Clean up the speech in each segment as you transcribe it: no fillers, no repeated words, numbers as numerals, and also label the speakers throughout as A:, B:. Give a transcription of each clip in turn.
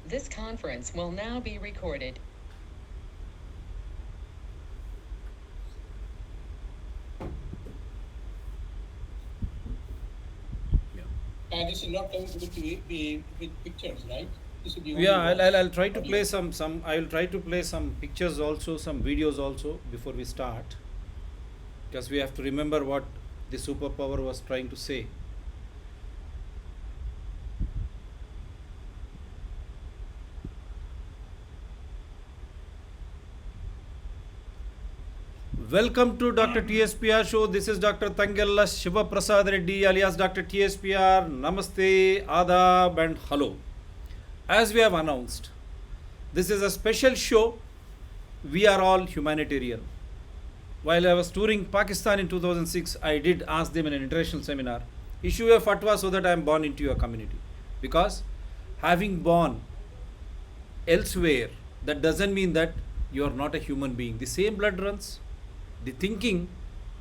A: This conference will now be recorded.
B: And this is not coming with with pictures, right? This will be only
C: Yeah, I'll try to
B: audio.
C: play some. I will try to play some pictures also, some videos also before we start, because we have to remember what the superpower was trying to say. Welcome to Dr. TSPR show. This is Dr. Tangella Shiva Prasad Reddy alias Dr. TSPR. Namaste, Adab, and hello. As we have announced, this is a special show. We are all humanitarian. While I was touring Pakistan in 2006, I did ask them in an international seminar, issue a fatwa so that I am born into your community. Because having born elsewhere, that doesn't mean that you are not a human being. The same blood runs. The thinking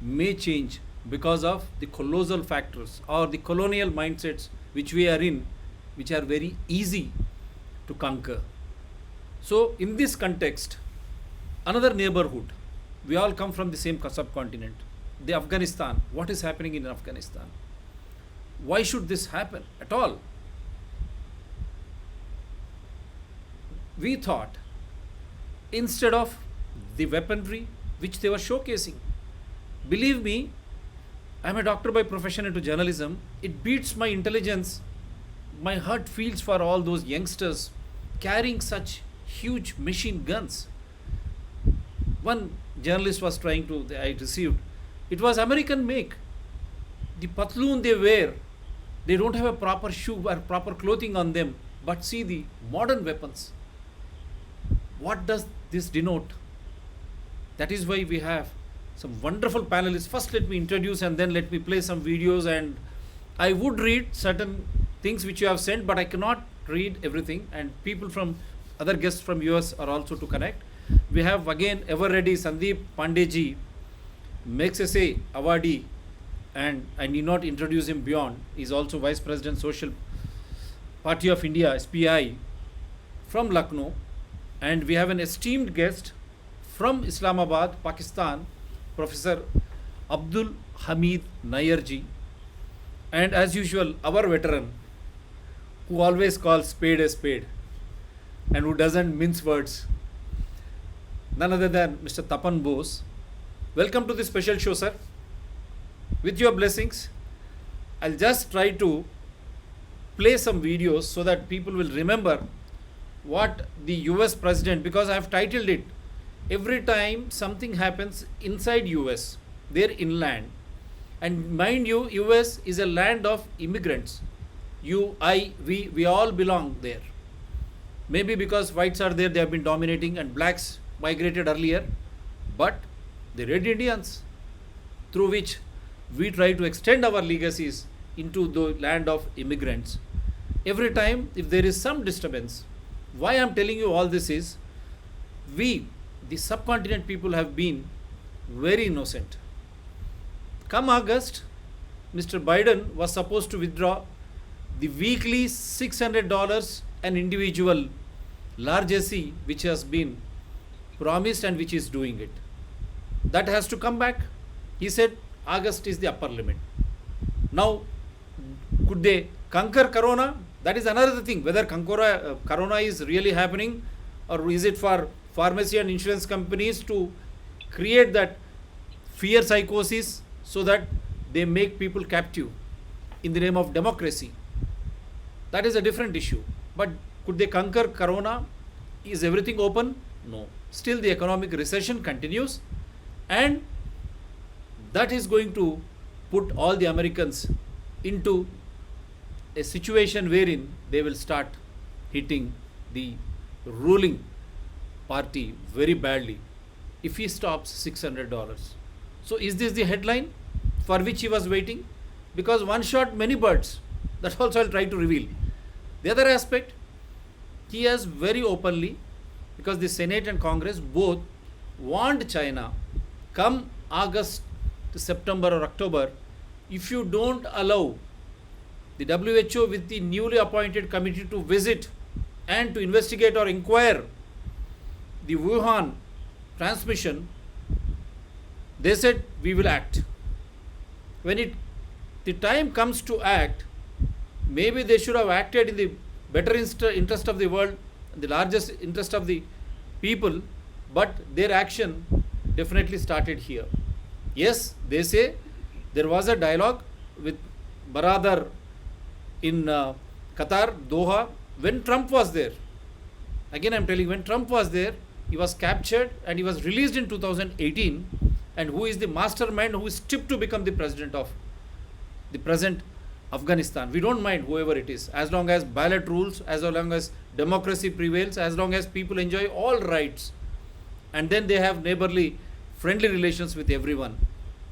C: may change because of the colossal factors or the colonial mindsets which we are in, which are very easy to conquer. So, in this context, another neighborhood, we all come from the same subcontinent, the Afghanistan. What is happening in Afghanistan? Why should this happen at all? We thought, instead of the weaponry which they were showcasing, believe me, I'm a doctor by profession into journalism. It beats my intelligence. My heart feels for all those youngsters carrying such huge machine guns. One journalist was trying to, I received, it was American make. The patloon they wear, they don't have a proper shoe or proper clothing on them, but see the modern weapons. What does this denote? That is why we have some wonderful panelists. First, let me introduce and then let me play some videos. And I would read certain things which you have sent, but I cannot read everything. And people from other guests from US are also to connect. We have again ever ready Sandeep Pandeji, Magsaysay awardee, and I need not introduce him beyond. He is also Vice President Social Party of India (SPI) from Lucknow, and we have an esteemed guest from Islamabad, Pakistan, Professor Abdul Hamid Nayarji, and as usual, our veteran who always calls spade a spade and who doesn't mince words, none other than Mr. Tapan Bose. Welcome to this special show, sir. With your blessings, I'll just try to play some videos so that people will remember what the US president, because I have titled it, every time something happens inside US, they're inland. And mind you, US is a land of immigrants. You, I, we all belong there. Maybe because whites are there, they have been dominating, and blacks migrated earlier. But the Red Indians, through which we try to extend our legacies into the land of immigrants. Every time, if there is some disturbance, why I'm telling you all this is, we, the subcontinent people, have been very innocent. Come August, Mr. Biden was supposed to withdraw the weekly $600 an individual largesse which has been promised and which is doing it. That has to come back. He said August is the upper limit. Now, could they conquer Corona? That is another thing. Whether Corona is really happening, or is it for pharmacy and insurance companies to create that fear psychosis so that they make people captive in the name of democracy? That is a different issue. But could they conquer Corona? Is everything open? No. Still, the economic recession continues, and that is going to put all the Americans into a situation wherein they will start hitting the ruling party very badly if he stops $600. So, is this the headline for which he was waiting? Because one shot, many birds. That also I'll try to reveal. The other aspect, he has very openly, because the Senate and Congress both warned China, come August to September or October, if you don't allow the WHO with the newly appointed committee to visit and to investigate or inquire the Wuhan transmission, they said we will act. When the time comes to act, maybe they should have acted in the better interest of the world, the largest interest of the people, but their action definitely started here. Yes, they say there was a dialogue with Baradar in Qatar, Doha, when Trump was there. Again, I'm telling you, when Trump was there, he was captured and he was released in 2018. And who is the mastermind who is tipped to become the president of the present Afghanistan? We don't mind whoever it is, as long as ballot rules, as long as democracy prevails, as long as people enjoy all rights, and then they have neighborly, friendly relations with everyone.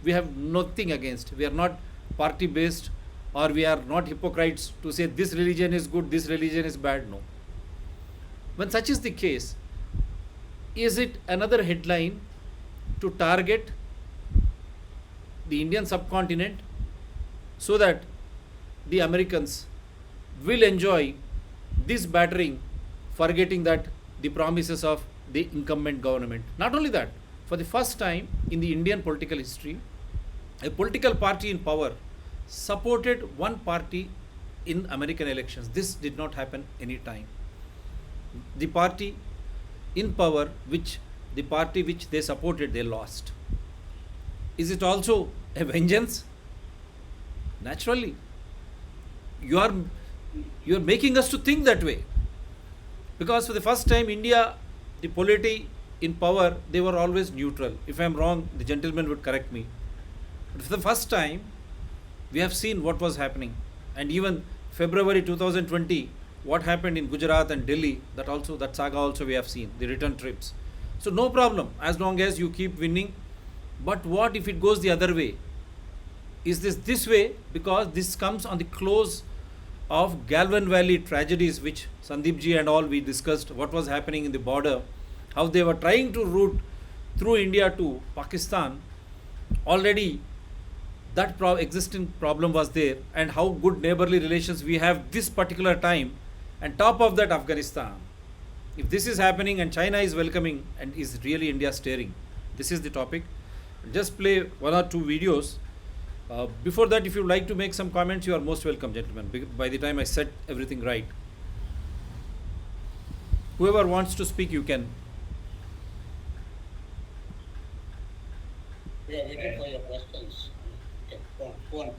C: We have nothing against. We are not party based, or we are not hypocrites to say this religion is good, this religion is bad. No. When such is the case, is it another headline to target the Indian subcontinent so that the Americans will enjoy this battering, forgetting that the promises of the incumbent government? Not only that, for the first time in the Indian political history, a political party in power supported one party in American elections. This did not happen any time. The party in power, the party which they supported, they lost. Is it also a vengeance? Naturally. You are making us to think that way. Because for the first time, India, the polity in power, they were always neutral. If I am wrong, the gentleman would correct me. But for the first time, we have seen what was happening. And even February 2020, what happened in Gujarat and Delhi, that saga also we have seen, the return trips. So no problem, as long as you keep winning. But what if it goes the other way? Is this way? Because this comes on the close of Galvan Valley tragedies, which Sandeep ji and all we discussed, what was happening in the border, how they were trying to route through India to Pakistan. Already that existing problem was there, and how good neighborly relations we have this particular time, and top of that Afghanistan. If this is happening and China is welcoming, and is really India steering, this is the topic. Just play one or two videos. Before that, if you would like to make some comments, you are most welcome, gentlemen, by the time I set everything right. Whoever wants to speak, you can.
B: We are waiting for your questions. Okay, go on.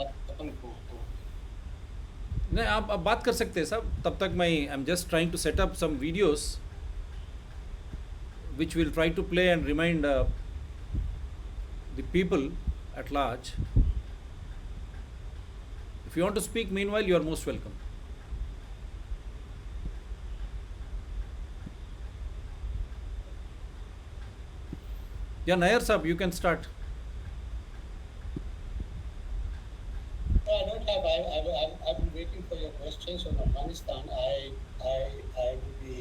C: नहीं आप बात कर सकते हैं साहब, तब तक मैं I am just trying to set up some videos which will try to play and remind the people at large. If you want to speak, meanwhile, you are most welcome. Yeah, Nair Sahab, you can start.
B: No, I don't have. I've been waiting for your questions on Afghanistan. I would be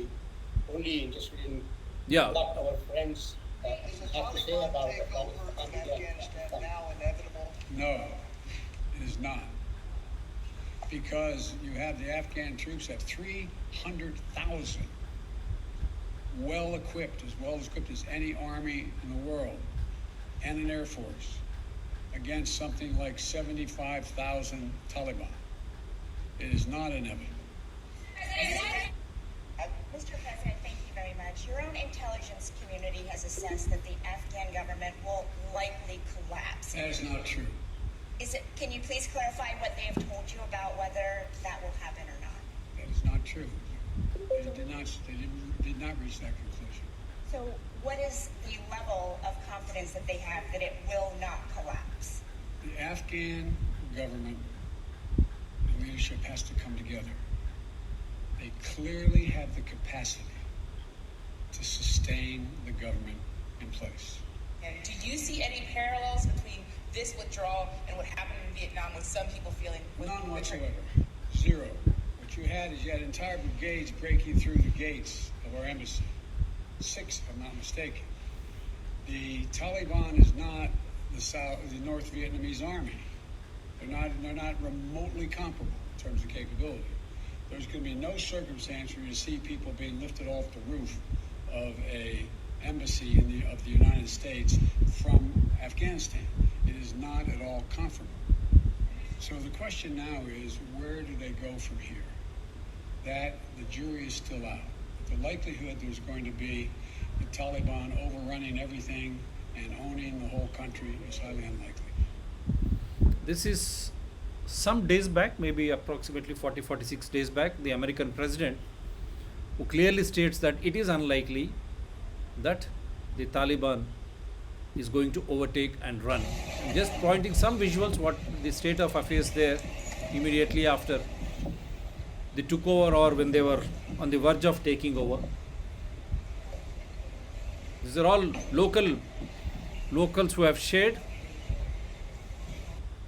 B: only interested in what our friends have to say about Afghanistan.
D: No, it is not. Because you have the Afghan troops at 300,000, well equipped as any army in the world, and an air force, against something like 75,000 Taliban. It is not inevitable.
E: Mr. President, thank you very much. Your own intelligence community has assessed that the Afghan government will likely collapse.
D: That is not true.
E: Can you please clarify what they have told you about whether that will happen or not?
D: That is not true. They did not reach that conclusion.
E: So what is the level of confidence that they have that it will not collapse?
D: The Afghan government and leadership has to come together. They clearly have the capacity to sustain the government in place.
F: And do you see any parallels between this withdrawal and what happened in Vietnam, with some people feeling
D: none whatsoever? Zero. What you had entire brigades breaking through the gates of our embassy. 6, if I'm not mistaken. The Taliban is not the North Vietnamese army. They're not remotely comparable in terms of capability. there's going to be no circumstance where you see people being lifted off the roof of a embassy of the United States from Afghanistan. It is not at all comfortable. So the question now is, where do they go from here? That the jury is still out. The likelihood there's going to be the Taliban overrunning everything and owning the whole country is highly unlikely.
C: This is some days back, maybe approximately 46 days back, the American president, who clearly states that it is unlikely that the Taliban is going to overtake and run. I'm just pointing some visuals what the state of affairs there immediately after they took over or when they were on the verge of taking over. These are all locals who have shared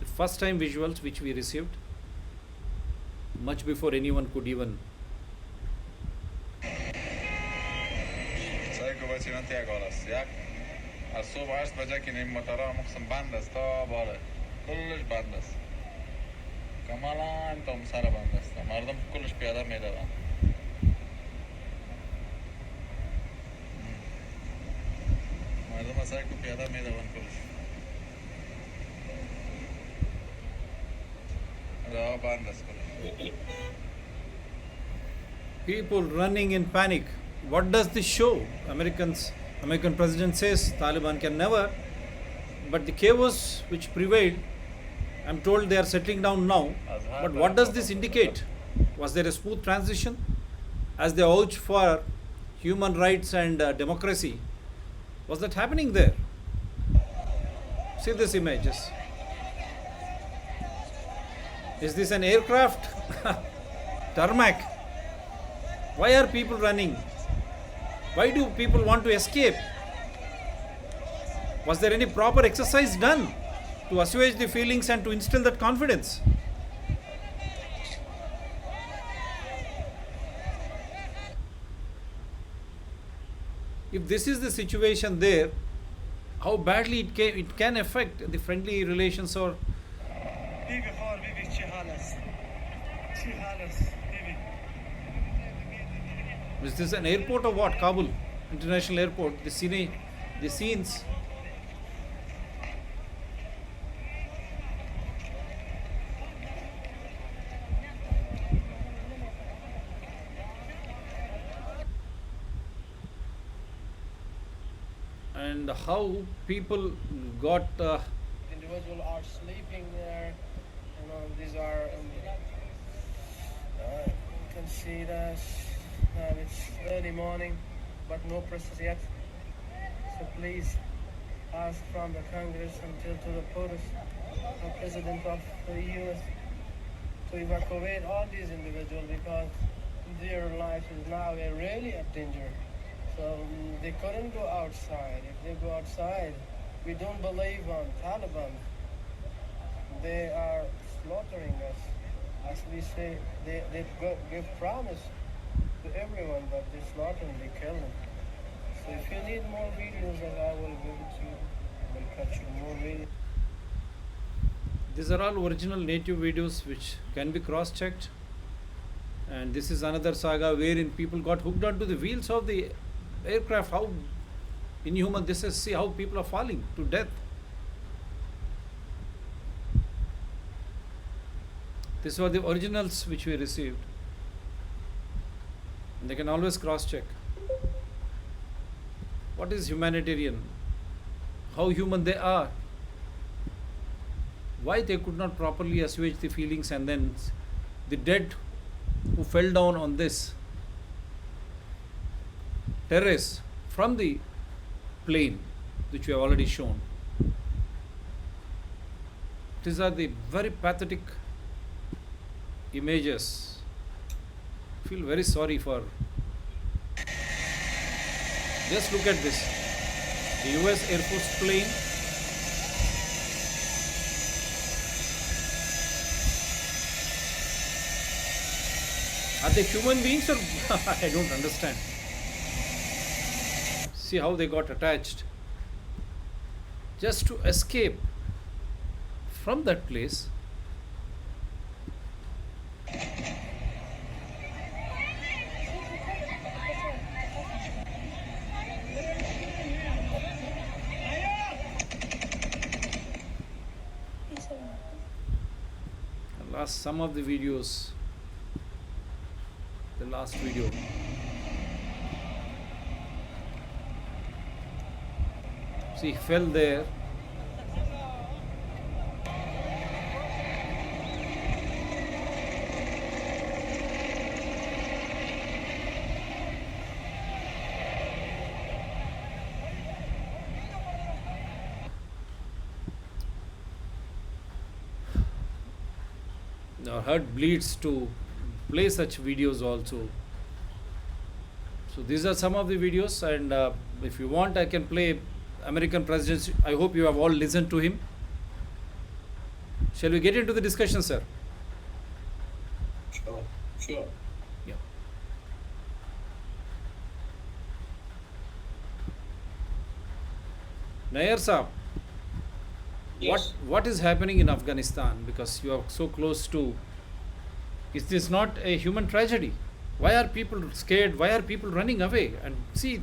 C: the first time visuals which we received much before anyone could even.
G: از صبح 8 بجه که نیم موتورها مقسم بند است تا بالا کلش بند است کاملا تا سر بند است مردم کلش پیاده میدوند مردم از سر کو پیاده میدوند کلش راه بند است کلش
C: People running in panic. What does this show? American president says Taliban can never, but the chaos which prevailed, I'm told they are settling down now. But what does this indicate? Was there a smooth transition? As they urge for human rights and democracy, was that happening there? See these images. Is this an aircraft? Tarmac. Why are people running? Why do people want to escape? Was there any proper exercise done to assuage the feelings and to instill that confidence? If this is the situation there, how badly it can affect the friendly relations or is this an airport or what? Kabul International Airport. The scenes. And how people got.
H: Individuals are sleeping there. You know, these are. You can see this. It's early morning, but no process yet. So please ask from the Congress until to the POTUS, the President of the US, to evacuate all these individuals because their life is now really at danger. So they couldn't go outside. If they go outside, we don't believe on Taliban. They are slaughtering us. As we say, they give promise to everyone, but they slaughter and they kill them. So if you need more videos, then I will give it to you. I will cut you more videos.
C: These are all original native videos which can be cross-checked. And this is another saga wherein people got hooked onto the wheels of the aircraft. How inhuman this is. See how people are falling to death. These were the originals which we received. And they can always cross-check. What is humanitarian? How human they are. Why they could not properly assuage the feelings, and then the dead who fell down on this terrace from the plane which we have already shown. These are the very pathetic images. I feel very sorry for. Just look at this. The US Air Force plane. Are they human beings or I don't understand. See how they got attached. Just to escape from that place. some of the videos. The last video. See, he fell there. Our heart bleeds to play such videos also. So these are some of the videos, and if you want, I can play American president. I hope you have all listened to him. Shall we get into the discussion, sir?
B: Sure.
C: Yeah. Nair Saab,
B: Yes.
C: what is happening in Afghanistan? Because you are so close to. Is this not a human tragedy? Why are people scared? Why are people running away? And see,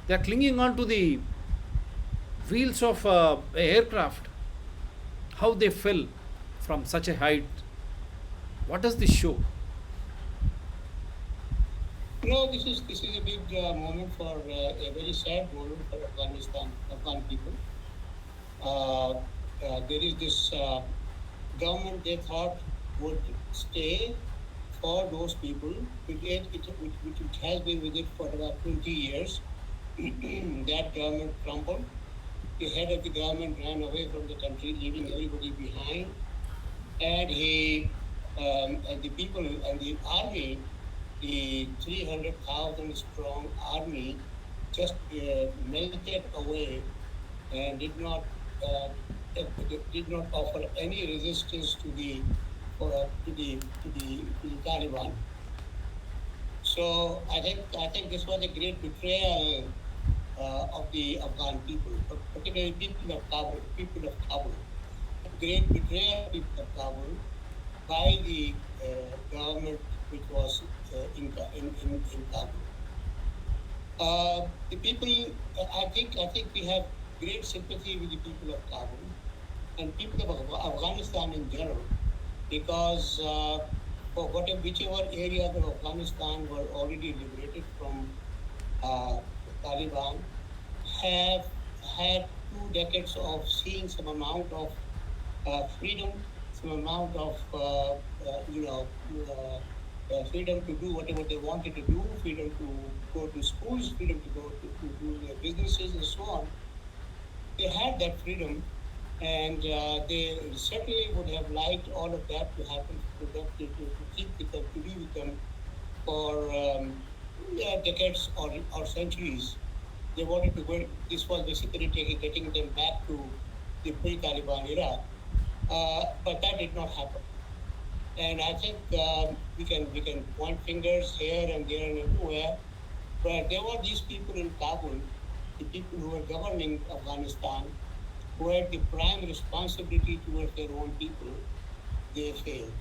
C: they are clinging on to the wheels of a aircraft. How they fell from such a height. What does this show?
B: This is a big moment for a very sad moment for Afghan people. There is this government they thought would stay for those people, which has been with it for about 20 years. That government crumbled. The head of the government ran away from the country, leaving everybody behind. And the people and the army, the 300,000 strong army, just melted away and did not offer any resistance to the Taliban. So I think this was a great betrayal of the Afghan people, particularly people of Kabul. A great betrayal of people of Kabul by the government which was in Kabul. The people, I think we have great sympathy with the people of Kabul and people of Afghanistan in general, because for whichever areas of Afghanistan were already liberated from Taliban, have had 2 decades of seeing some amount of freedom, some amount of freedom to do whatever they wanted to do, freedom to go to schools, freedom to go to do their businesses and so on. They had that freedom, and they certainly would have liked all of that to happen to them, to keep with them, to be with them for decades or centuries. They wanted to go. This was basically getting them back to the pre-Taliban era, but that did not happen. And I think we can point fingers here and there and everywhere, but there were these people in Kabul, the people who were governing Afghanistan, who had the prime responsibility towards their own people. They failed.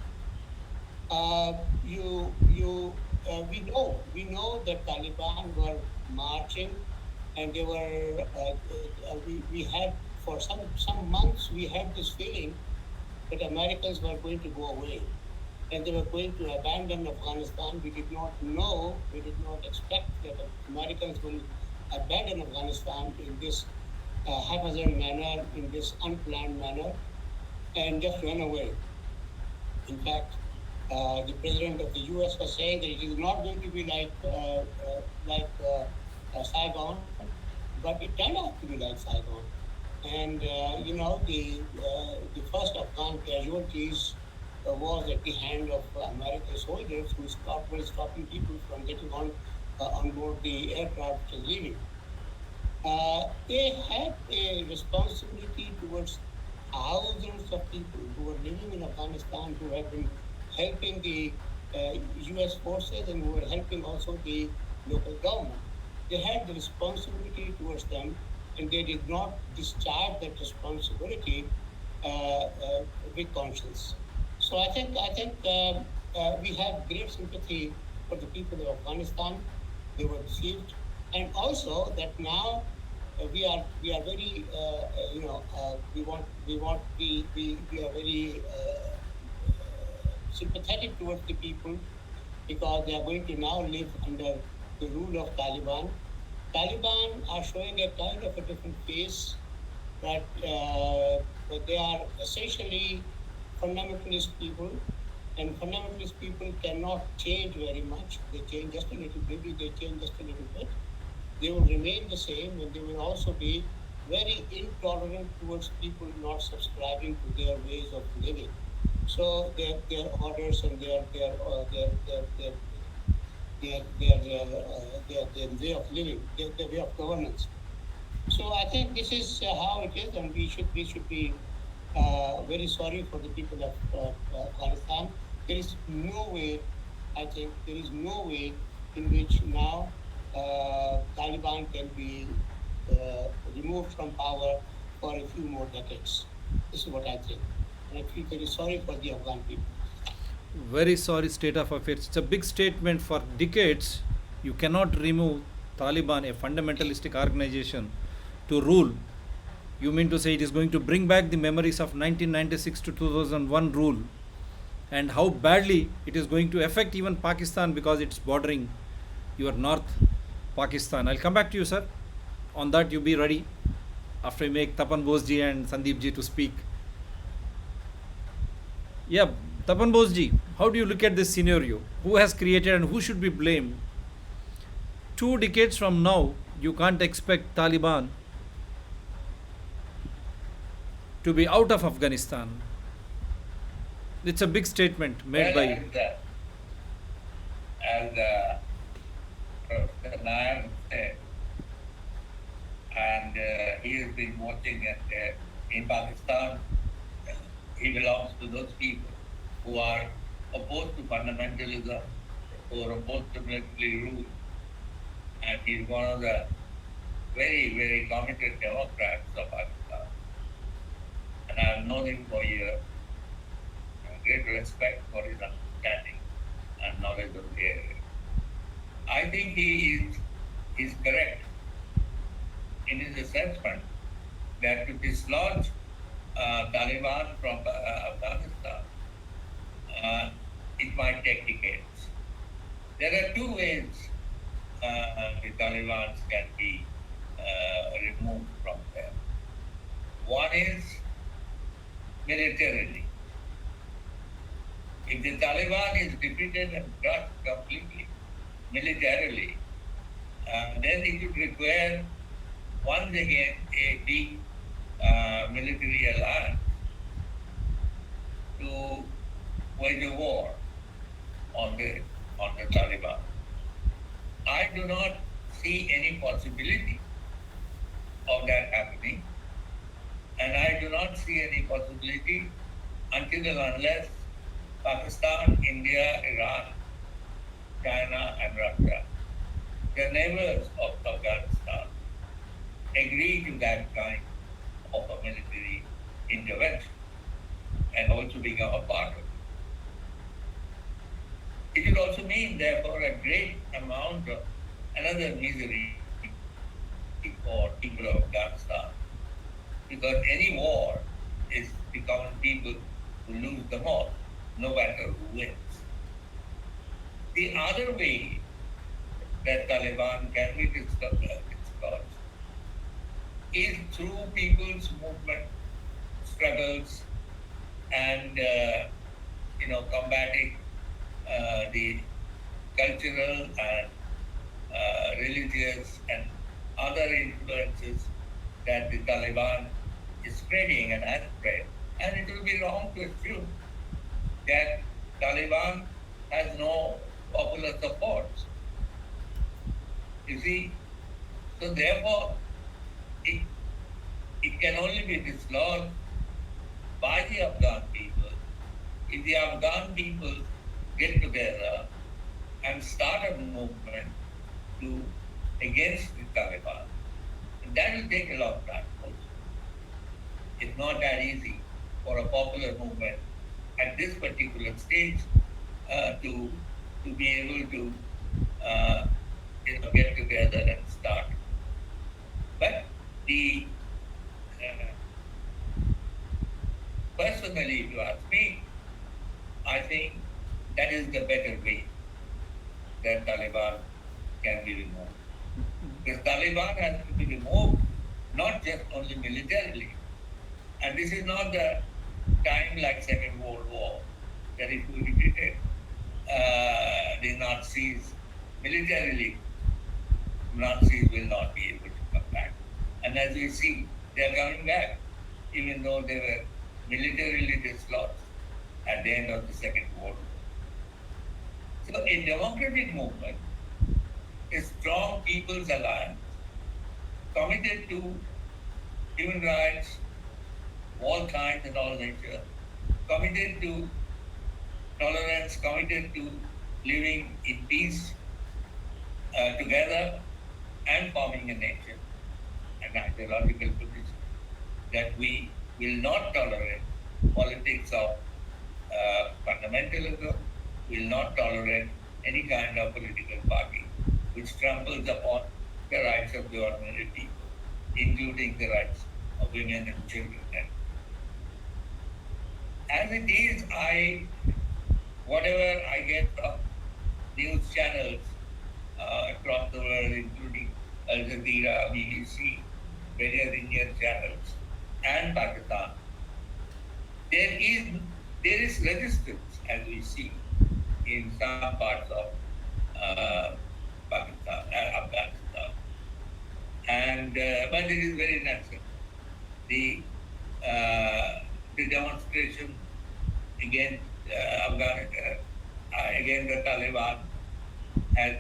B: We know that Taliban were marching, and they were. We had for some months we had this feeling that Americans were going to go away, and they were going to abandon Afghanistan. We did not know, we did not expect that Americans will abandon Afghanistan in this haphazard manner, in this unplanned manner, and just run away. In fact, the president of the U.S. was saying that it is not going to be like Saigon, but it turned out to be like Saigon. And the first Afghan casualties was at the hand of American soldiers who were stopping people from getting on board the aircraft which was leaving. They had a responsibility towards thousands of people who were living in Afghanistan, who had been helping the U.S. forces and who were helping also the local government. They had the responsibility towards them, and they did not discharge that responsibility with conscience. So I think we have great sympathy for the people of Afghanistan. They were deceived, and also that now we are very we are very sympathetic towards the people because they are going to now live under the rule of Taliban. Taliban are showing a kind of a different face, but they are essentially fundamentalist people, and fundamentalist people cannot change very much. They change just a little, maybe they change just a little bit. They will remain the same, and they will also be very intolerant towards people not subscribing to their ways of living. So their orders and their way of living, their way of governance. So I think this is how it is, and we should be very sorry for the people of Afghanistan. There is no way, I think, there is no way in which now Taliban can be removed from power for a few more decades. This is what I think. And I feel very sorry for the Afghan people.
C: Very sorry state of affairs. It's a big statement. For decades, you cannot remove Taliban, a fundamentalistic organization, to rule. You mean to say it is going to bring back the memories of 1996 to 2001 rule, and how badly it is going to affect even Pakistan because it's bordering your north Pakistan. I'll come back to you, sir. On that, you be ready after I make Tapan Bose ji and Sandeep ji to speak. Yeah, Tapan Bose ji, how do you look at this scenario? Who has created and who should be blamed? 2 decades from now, you can't expect Taliban to be out of Afghanistan. It's a big statement made by
I: as Professor Nair said, and he has been watching it in Pakistan. He belongs to those people who are opposed to fundamentalism, who are opposed to military rule, and he's one of the very, very committed Democrats of Pakistan. And I have known him for years. Great respect for his understanding and knowledge of the area. I think he is correct in his assessment that to dislodge Taliban from Afghanistan, it might take decades. There are 2 ways the Taliban can be removed from there. One is militarily. If the Taliban is defeated and crushed completely militarily, then it would require once again a big military alliance to wage a war on the Taliban. I do not see any possibility of that happening, and I do not see any possibility until and unless Pakistan, India, Iran, China, and Russia, the neighbors of Afghanistan, agree to that kind of a military intervention and also become a part of it. It will also mean, therefore, a great amount of another misery for people of Afghanistan, because any war is becoming people who lose the most, no matter who wins. The other way that Taliban can meet its cause is through people's movement, struggles, and combating the cultural and religious and other influences that the Taliban is spreading and has spread. And it will be wrong to assume that Taliban has no popular support. You see, so therefore, it can only be dislodged by the Afghan people if the Afghan people get together and start a movement against the Taliban. And that will take a long time also. It's not that easy for a popular movement at this particular stage to be able to get together and start. But personally, if you ask me, I think that is the better way that Taliban can be removed. Because Taliban has to be removed not just only militarily. And this is not the time like Second World War, that if we defeated the Nazis militarily, Nazis will not be able to come back. And as we see, they are coming back, even though they were militarily dislodged at the end of the Second World War. So a democratic movement, a strong people's alliance, committed to human rights, all kinds and all nature, committed to tolerance, committed to living in peace together and forming a nation, an ideological position that we will not tolerate politics of fundamentalism, will not tolerate any kind of political party which tramples upon the rights of the ordinary people, including the rights of women and children. As it is, whatever I get from news channels across the world, including Al Jazeera, BBC, various Indian channels, and Pakistan, there is resistance, as we see in some parts of Pakistan, Afghanistan, and but it is very natural. The demonstration against Afghanistan, against the Taliban has,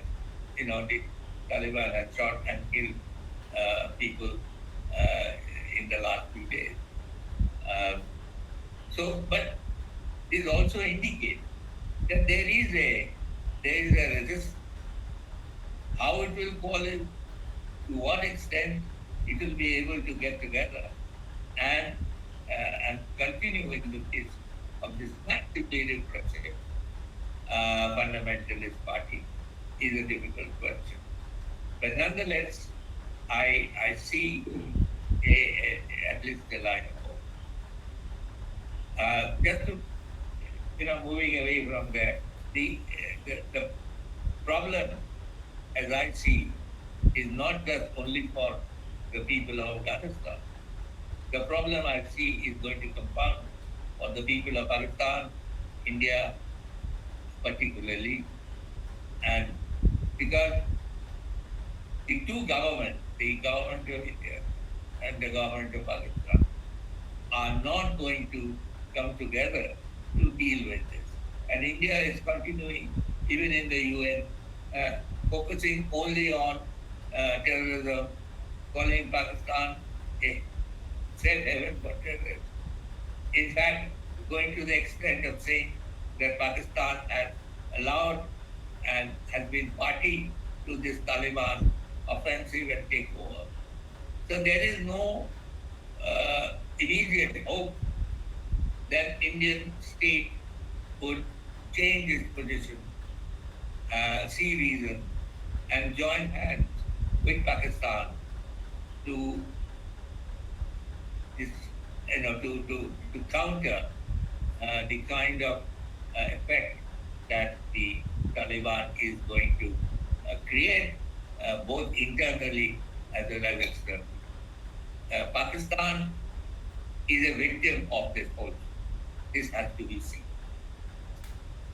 I: the Taliban has shot and killed people in the last few days. But this also indicates that there is a resistance. How it will qualify, to what extent it will be able to get together and continue in the case of this massively repressive fundamentalist party is a difficult question. But nonetheless, I see at least a line of hope. Just to, moving away from there, the problem, as I see, is not just only for the people of Afghanistan. The problem I see is going to compound for the people of Pakistan, India particularly, and because the two governments, the government of India and the government of Pakistan, are not going to come together to deal with this. And India is continuing, even in the UN, focusing only on terrorism, calling Pakistan a safe haven for terrorists. In fact, going to the extent of saying that Pakistan has allowed and has been party to this Taliban offensive and takeover. So there is no immediate hope that Indian state would change its position, see reason, and join hands with Pakistan to this, to counter the kind of effect that the Taliban is going to create, both internally as well as externally. Pakistan is a victim of this whole. This has to be seen.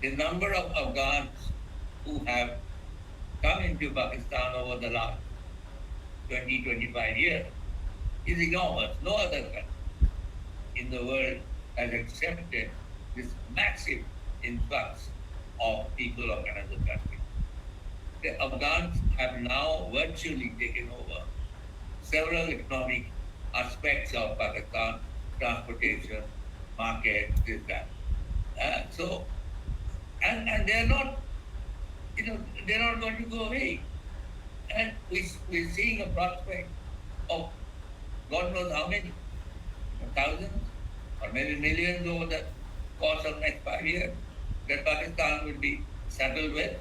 I: The number of Afghans who have come into Pakistan over the last 20-25 years is enormous. No other country in the world has accepted this massive influx of people of another country. The Afghans have now virtually taken over several economic aspects of Pakistan, transportation, market, this, that. And they're not, they're not going to go away. And we're seeing a prospect of God knows how many, thousands or maybe millions over the course of next 5 years that Pakistan will be settled with.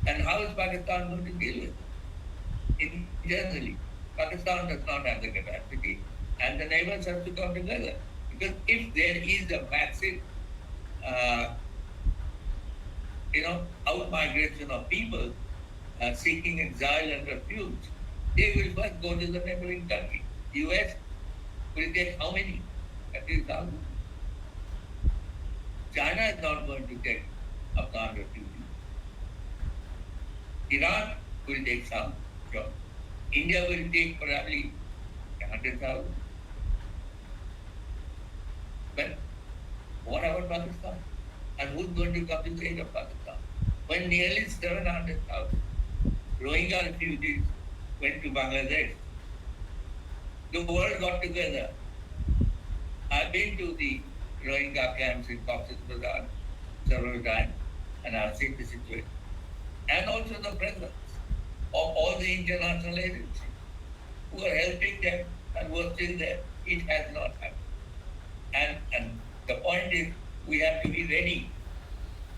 I: And how is Pakistan going to deal with it? Internally, Pakistan does not have the capacity, and the neighbors have to come together. Because if there is a massive out migration of people seeking exile and refuge, they will first go to the neighboring country. US will take how many? 30,000. China is not going to take Afghan refugees. Iran will take some. Sure. India will take probably 100,000. But what about Pakistan? And who's going to come to the aid of Pakistan? When nearly 700,000 Rohingya refugees went to Bangladesh, the world got together. I've been to the Rohingya camps in Cox's Bazar several times, and I've seen the situation. And also the presence of all the international agencies who are helping them and were still there. It has not happened. And the point is, we have to be ready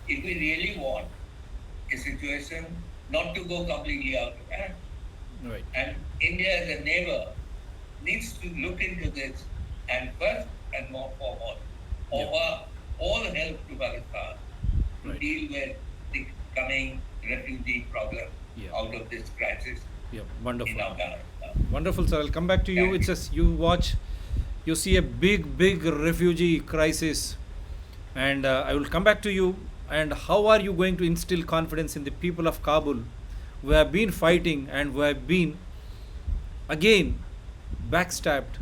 I: if we really want a situation not to go completely out of hand.
C: Right.
I: And India as a neighbor needs to look into this and first and more foremost offer all help to Pakistan to deal with the coming refugee problem out of this crisis
C: Wonderful.
I: in Afghanistan.
C: Wonderful, sir. I'll come back to you.
I: Thank
C: It's
I: you.
C: just you see a big refugee crisis, and I will come back to you. And how are you going to instill confidence in the people of Kabul who have been fighting and who have been again backstabbed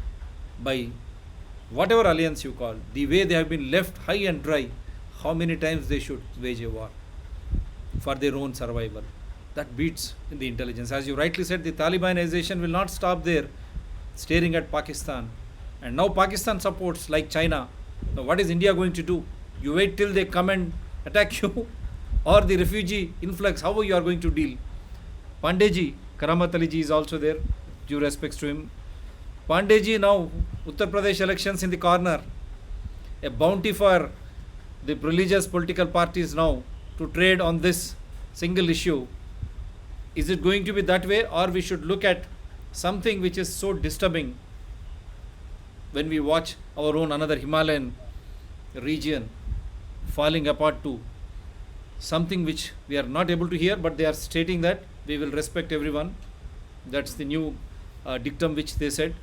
C: by whatever alliance you call, the way they have been left high and dry, how many times they should wage a war for their own survival? That beats in the intelligence. As you rightly said, the Talibanization will not stop there, staring at Pakistan. And now Pakistan supports like China. Now what is India going to do? You wait till they come and attack you, or the refugee influx, how you are going to deal? Pandeji, Karamat Ali ji is also there, due respects to him. Pandeji, now Uttar Pradesh elections in the corner, a bounty for the religious political parties now to trade on this single issue. Is it going to be that way, or we should look at something which is so disturbing when we watch our own another Himalayan region falling apart to something which we are not able to hear, but they are stating that we will respect everyone. That's the new dictum which they said.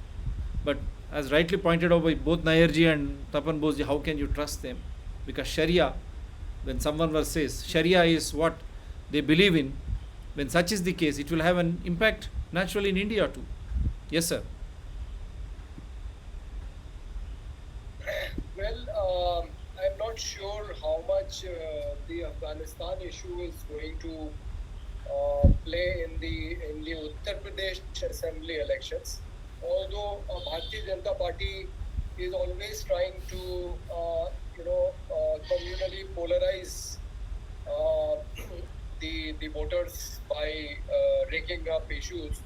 C: But as rightly pointed out by both Nayarji and Tapan Boseji, how can you trust them? Because Sharia, when someone says Sharia is what they believe in, when such is the case, it will have an impact naturally in India too. Yes, sir.
J: Well, I'm not sure how much the Afghanistan issue is going to play in the Uttar Pradesh Assembly elections. Although Bharatiya Janata Party is always trying to, communally polarize the voters by raking up issues.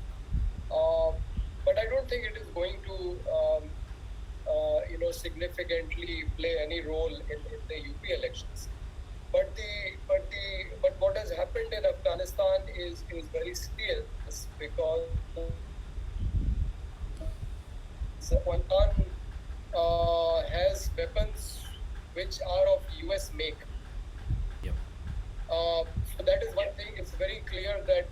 J: But I don't think it is going to, significantly play any role in the UP elections. But what has happened in Afghanistan is very serious, because Afghanistan has weapons which are of US make. So that is one thing. It's very clear that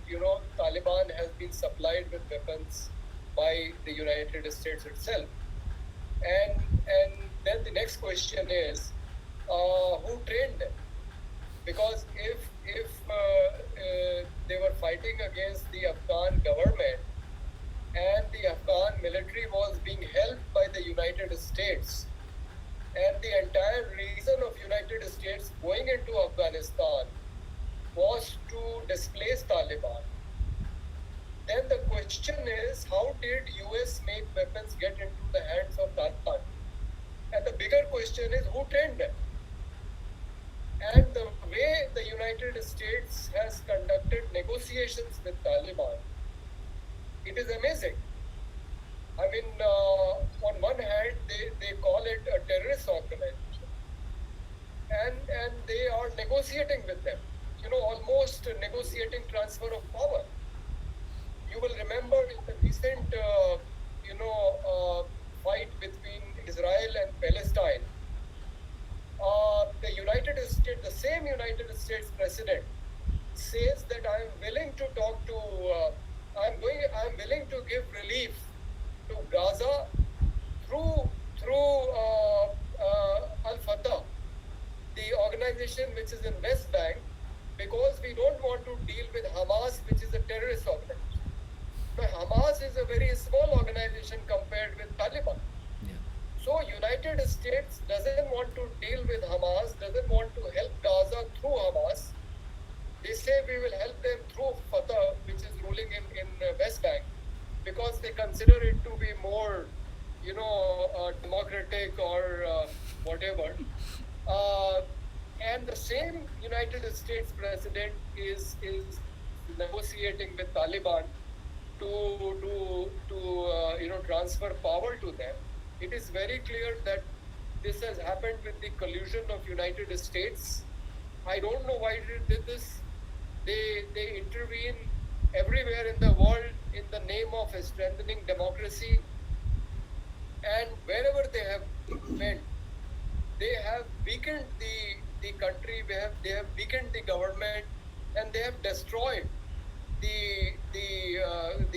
J: Taliban has been supplied with weapons by the United States itself. And then the next question is, who trained them? Because if they were fighting against the Afghan government, and the Afghan military was being helped by the United States, and the entire reason of United States going into Afghanistan was to displace Taliban, then the question is, how did US make weapons get into the hands of Taliban? And the bigger question is, who trained them? And the way the United States has conducted negotiations with Taliban, it is amazing. I mean, on one hand, they call it a terrorist organization, and they are negotiating with them, almost negotiating transfer of power. You will remember in the recent, fight between Israel and Palestine, the same United States States president says that I am willing to talk to, I'm willing to give relief to Gaza through Al-Fatah, the organization which is in West Bank, because we don't want to deal with Hamas, which is a terrorist organization. Now, Hamas is a very small organization compared with Taliban. So United States doesn't want to deal with Hamas, doesn't want to help Gaza through Hamas. They say we will help them through Fatah, which is ruling in West Bank, because they consider it to be more, democratic or whatever. And the same United States president is negotiating with Taliban to transfer power to them. It is very clear that this has happened with the collusion of United States. I don't know why they did this. They intervene everywhere in the world in the name of strengthening democracy, and wherever they have went, they have weakened the country. They have weakened the government, and they have destroyed the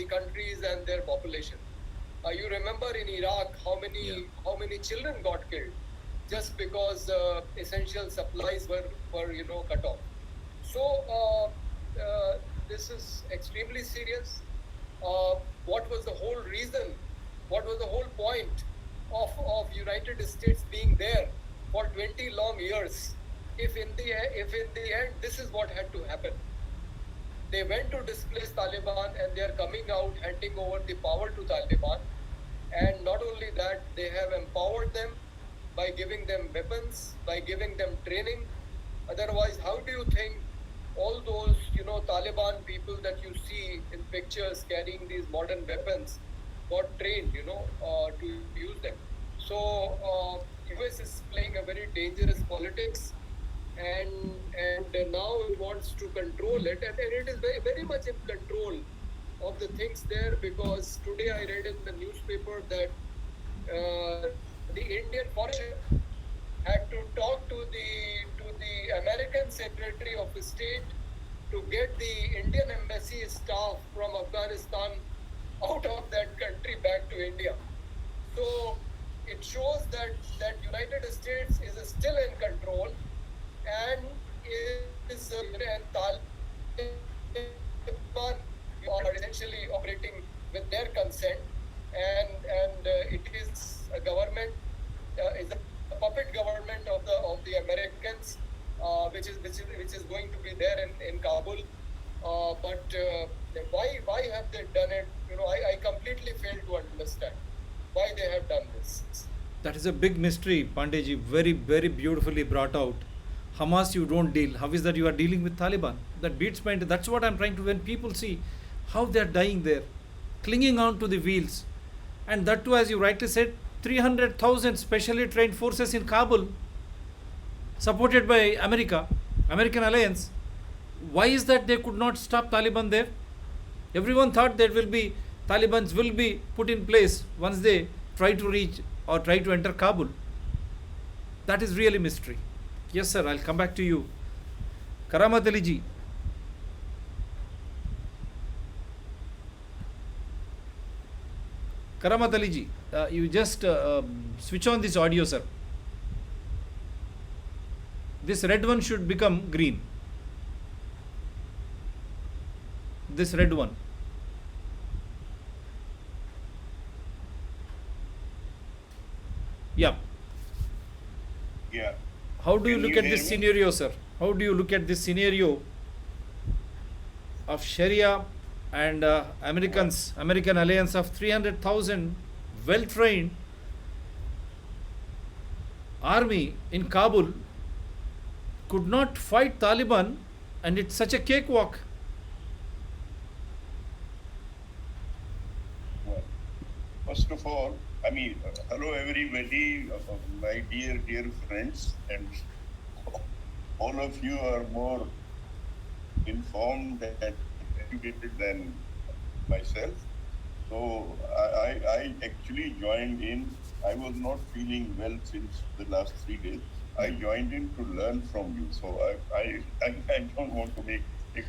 J: countries and their population. You remember in Iraq how many children got killed just because essential supplies were cut off. So this is extremely serious. What was the whole reason? What was the whole point of United States being there for 20 long years? If in the end this is what had to happen. They went to displace Taliban, and they are coming out handing over the power to Taliban. And not only that, they have empowered them by giving them weapons, by giving them training. Otherwise, how do you think all those Taliban people that you see in pictures carrying these modern weapons got trained to use them? So US is playing a very dangerous politics, and now it wants to control it, and it is very, very much in control of the things there, because today I read in the newspaper that the Indian foreign had to talk to the American Secretary of State to get the Indian embassy staff from Afghanistan out of that country back to India. So it shows that United States is still in control, and Taliban are essentially operating with their consent, and it is a government, is a puppet government of the Americans, which is going to be there in Kabul. But why have they done it? I completely fail to understand why they have done this.
C: That is a big mystery, Pandeyji. Very, very beautifully brought out. Hamas you don't deal. How is that you are dealing with Taliban? That beats my. That's what I'm trying to. When people see how they are dying there, clinging on to the wheels, and that too, as you rightly said, 300,000 specially trained forces in Kabul, supported by American alliance. Why is that they could not stop Taliban there? Everyone thought that Talibans will be put in place once they try to reach or try to enter Kabul. That is really mystery. Yes, sir. I'll come back to you. Karamat Ali ji. Karamat Ali ji, you just switch on this audio, sir. This red one should become green. This red one. Yeah.
K: Yeah.
C: How do you
K: Can
C: look
K: you
C: at
K: hear
C: this
K: me?
C: scenario, sir? How do you look at this scenario of Sharia and American alliance of 300,000 well-trained army in Kabul could not fight Taliban, and it's such a cakewalk?
K: Well, first of all, hello everybody, my dear friends, and all of you are more informed and educated than myself. So I actually joined in I was not feeling well since the last 3 days. I joined in to learn from you. So I don't want to take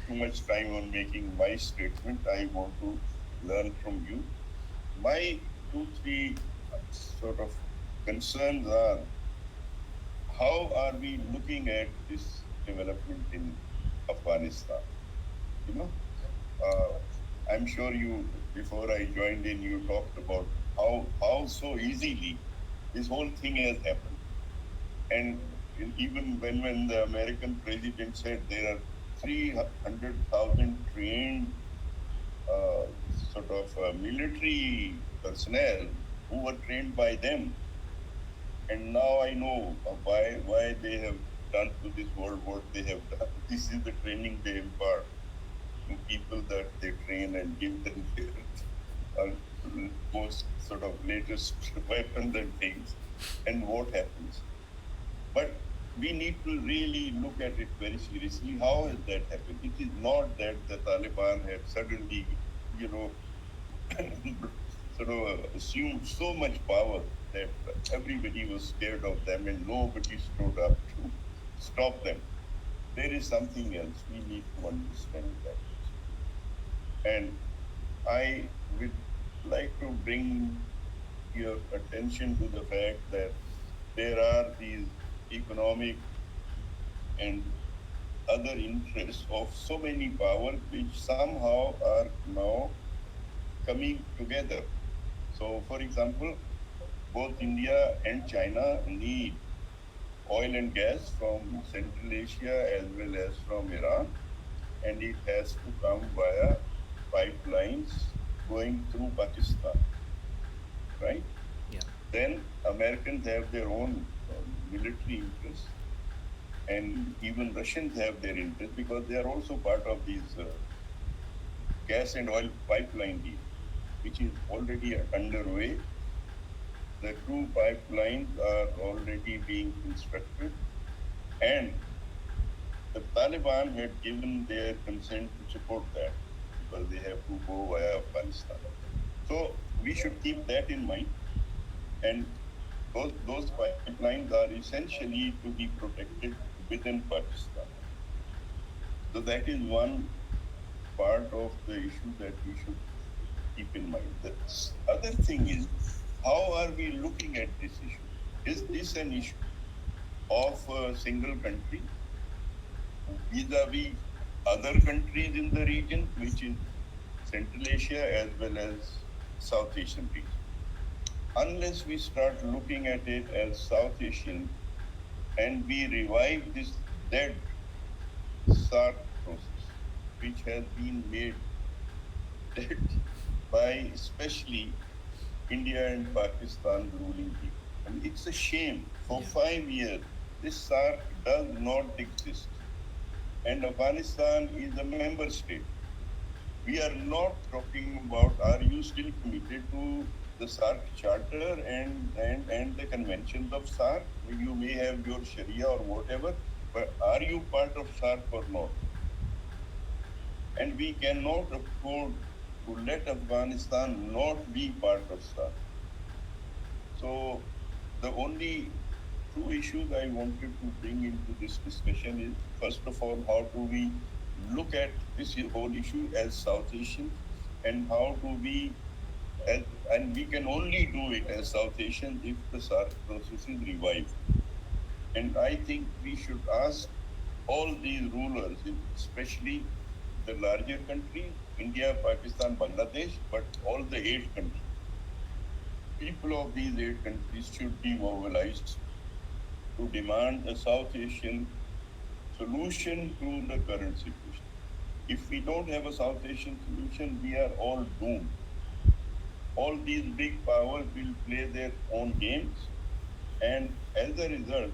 K: too much time on making my statement. I want to learn from you. My 2, 3 sort of concerns are, how are we looking at this development in Afghanistan? You know, I'm sure you, before I joined in, you talked about how so easily this whole thing has happened. And even when the American president said there are 300,000 trained military personnel who were trained by them, and now I know why they have done to this world what they have done. This is the training they impart to people that they train and give them their most sort of latest weapons and things, and what happens. But we need to really look at it very seriously. How has that happened? It is not that the Taliban had suddenly, sort of assumed so much power that everybody was scared of them and nobody stood up to stop them. There is something else. We need to understand that. And I would like to bring your attention to the fact that there are these economic and other interests of so many powers which somehow are now coming together. So, for example, both India and China need oil and gas from Central Asia as well as from Iran, and it has to come via pipelines going through Pakistan, right?
C: Yeah.
K: Then Americans have their own military interests, and even Russians have their interests because they are also part of these gas and oil pipeline deal, which is already underway. The 2 pipelines are already being constructed, and the Taliban had given their consent to support that because they have to go via Afghanistan. So we should keep that in mind, and those pipelines are essentially to be protected within Pakistan. So that is one part of the issue that we should keep in mind. The other thing is, how are we looking at this issue? Is this an issue of a single country vis-a-vis other countries in the region, which is Central Asia as well as South Asian region? Unless we start looking at it as South Asian and we revive this dead SARC process, which has been made dead by especially India and Pakistan ruling people. And it's a shame. For 5 years, this SARC does not exist. And Afghanistan is a member state. We are not talking about, are you still committed to the SARC charter and the conventions of SARC? You may have your Sharia or whatever, but are you part of SARC or not? And we cannot afford to let Afghanistan not be part of SARC. So the only 2 issues I wanted to bring into this discussion is, first of all, how do we look at this whole issue as South Asian, and how do we, and we can only do it as South Asian if the SARC process is revived. And I think we should ask all these rulers, especially the larger countries, India, Pakistan, Bangladesh, but all the 8 countries. People of these 8 countries should be mobilized to demand a South Asian solution to the current situation. If we don't have a South Asian solution, we are all doomed. All these big powers will play their own games, and as a result,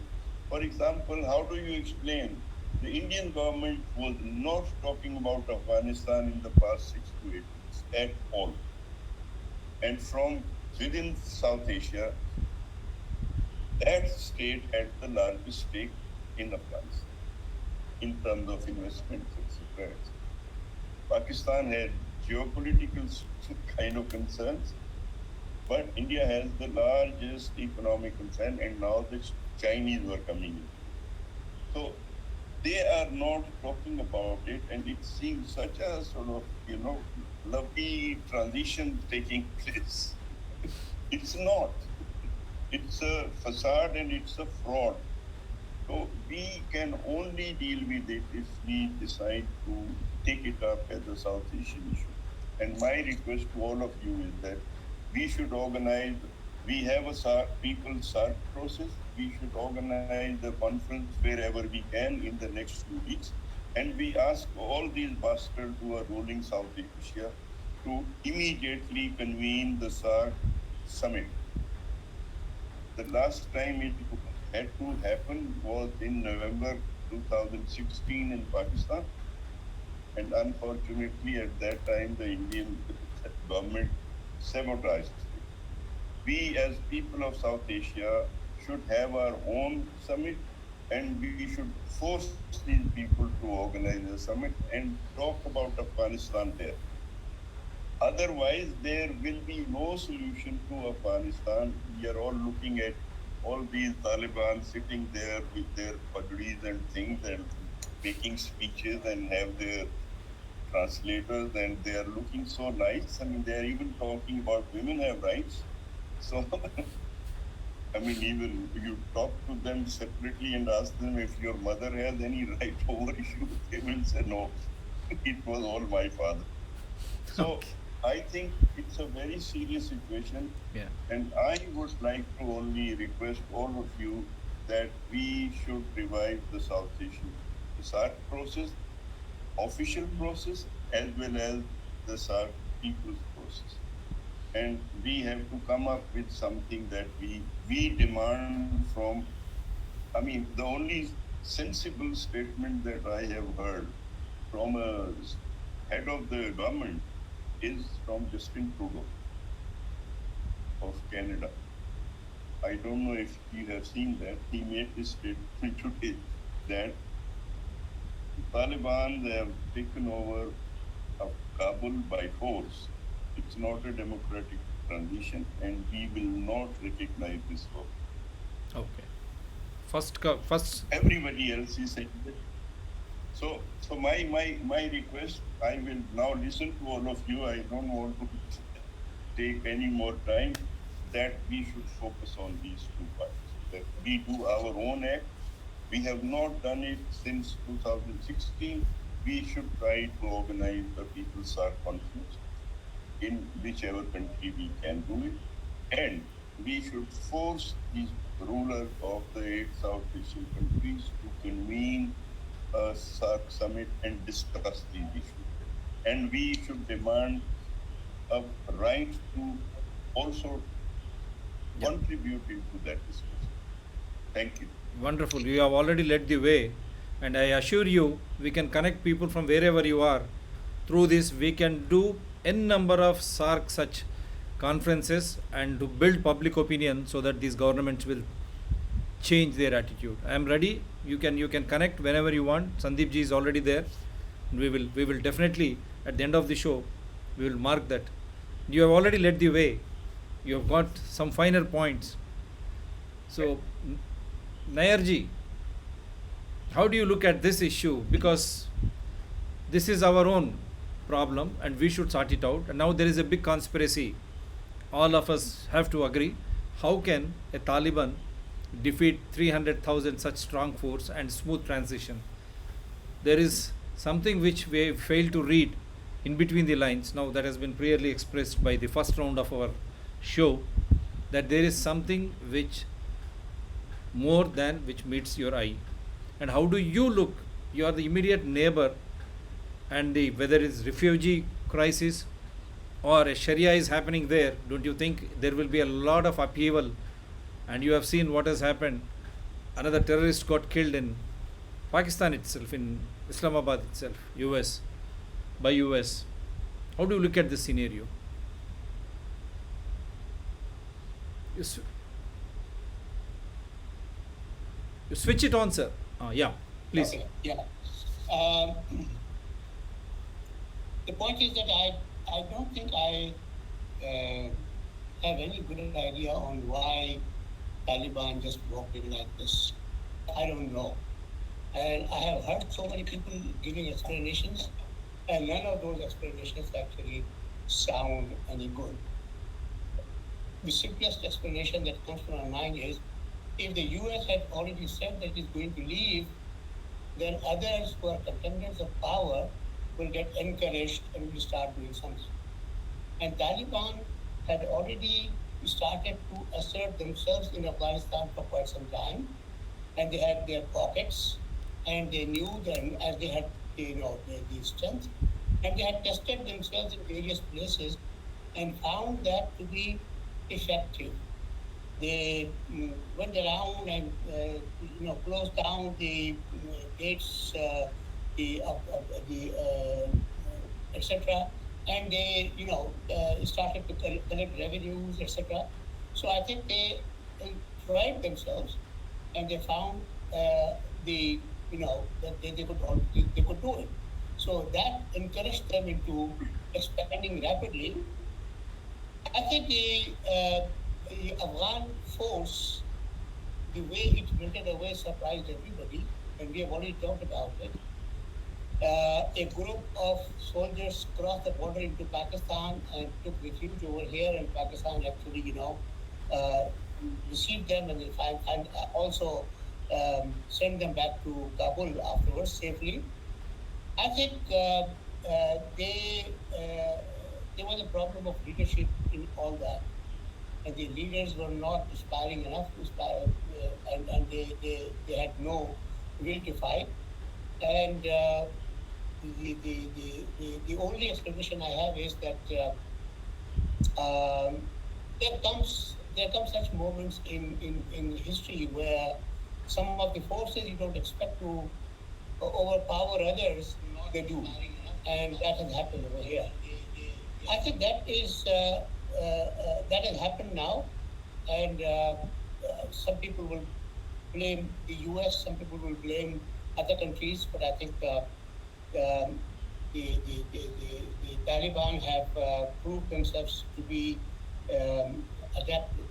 K: for example, how do you explain the Indian government was not talking about Afghanistan in the past 6 to 8 weeks at all. And from within South Asia, that state had the largest stake in Afghanistan in terms of investments, etc. Pakistan had geopolitical kind of concerns, But India has the largest economic concern, and now the Chinese were coming in. So they are not talking about it, and it seems such a sort of, lovely transition taking place. It's not. It's a facade and it's a fraud. So we can only deal with it if we decide to take it up as a South Asian issue. And my request to all of you is that we should organize, we have a People's SARC process, we should organize the conference wherever we can in the next few weeks. And we ask all these bastards who are ruling South Asia to immediately convene the SARC summit. The last time it had to happen was in November 2016 in Pakistan. And unfortunately, at that time, the Indian government sabotaged it. We, as people of South Asia, should have our own summit, and we should force these people to organize a summit and talk about Afghanistan there. Otherwise, there will be no solution to Afghanistan. We are all looking at all these Taliban sitting there with their pagdis and things and making speeches and have their translators, and they are looking so nice. I mean, they are even talking about women have rights. So, I mean, even you talk to them separately and ask them if your mother has any right over you, they will say no. It was all my father. So I think it's a very serious situation.
C: Yeah.
K: And I would like to only request all of you that we should revive the South Asian SARC process, official process, as well as the SARC people's process. And we have to come up with something that we demand from, I mean, the only sensible statement that I have heard from a head of the government is from Justin Trudeau of Canada. I don't know if you have seen that. He made this statement today that the Taliban have taken over of Kabul by force. It's not a democratic transition, and we will not recognize this vote.
C: Okay. First,
K: everybody else is saying that. So my request, I will now listen to all of you. I don't want to take any more time, that we should focus on these two parts. That we do our own act. We have not done it since 2016. We should try to organize the People's SARC conference in whichever country we can do it. And we should force these rulers of the 8 South Asian countries to convene a SARC summit and discuss these issues. And we should demand a right to also contribute into that discussion. Thank you.
C: Wonderful. You have already led the way, and I assure you, we can connect people from wherever you are. Through this, we can do n number of SARC such conferences and to build public opinion so that these governments will change their attitude. I am ready. You can connect whenever you want. Sandeep ji is already there. We will definitely at the end of the show we will mark that. You have already led the way. You have got some finer points. So, Nayar ji, how do you look at this issue? Because this is our own problem and we should sort it out. And now there is a big conspiracy. All of us have to agree. How can a Taliban defeat 300,000 such strong force and smooth transition? There is something which we failed to read in between the lines. Now that has been clearly expressed by the first round of our show, that there is something which more than which meets your eye. And how do you look? You are the immediate neighbor, and whether it's refugee crisis or a Sharia is happening there, don't you think there will be a lot of upheaval? And you have seen what has happened. Another terrorist got killed in Pakistan itself, in Islamabad itself, US, by US. How do you look at this scenario? You switch it on, sir. Yeah, please.
B: Okay, yeah. The point is that I don't think I have any good idea on why Taliban just walked in like this. I don't know. And I have heard so many people giving explanations, and none of those explanations actually sound any good. The simplest explanation that comes to my mind is, if the US had already said that it's going to leave, then others who are contenders of power will get encouraged and will start doing something. And Taliban had already started to assert themselves in Afghanistan for quite some time, and they had their pockets, and they knew that as they had, the strength, and they had tested themselves in various places and found that to be effective. They went around and closed down the gates, etc. And they started to collect revenues, etc. So I think they tried themselves, and they found that they could do it. So that encouraged them into expanding rapidly. I think the Afghan force, the way it melted away, surprised everybody, and we have already talked about it. A group of soldiers crossed the border into Pakistan and took refuge over here, and Pakistan actually, received them and also sent them back to Kabul afterwards safely. I think there was a problem of leadership in all that, and the leaders were not aspiring enough to aspire, and they had no will to fight. And the only explanation I have is that there comes such moments in history where some of the forces you don't expect to overpower others, they do, and that has happened over here. I think that has happened now, and some people will blame the US, some people will blame other countries, but I think the Taliban have proved themselves to be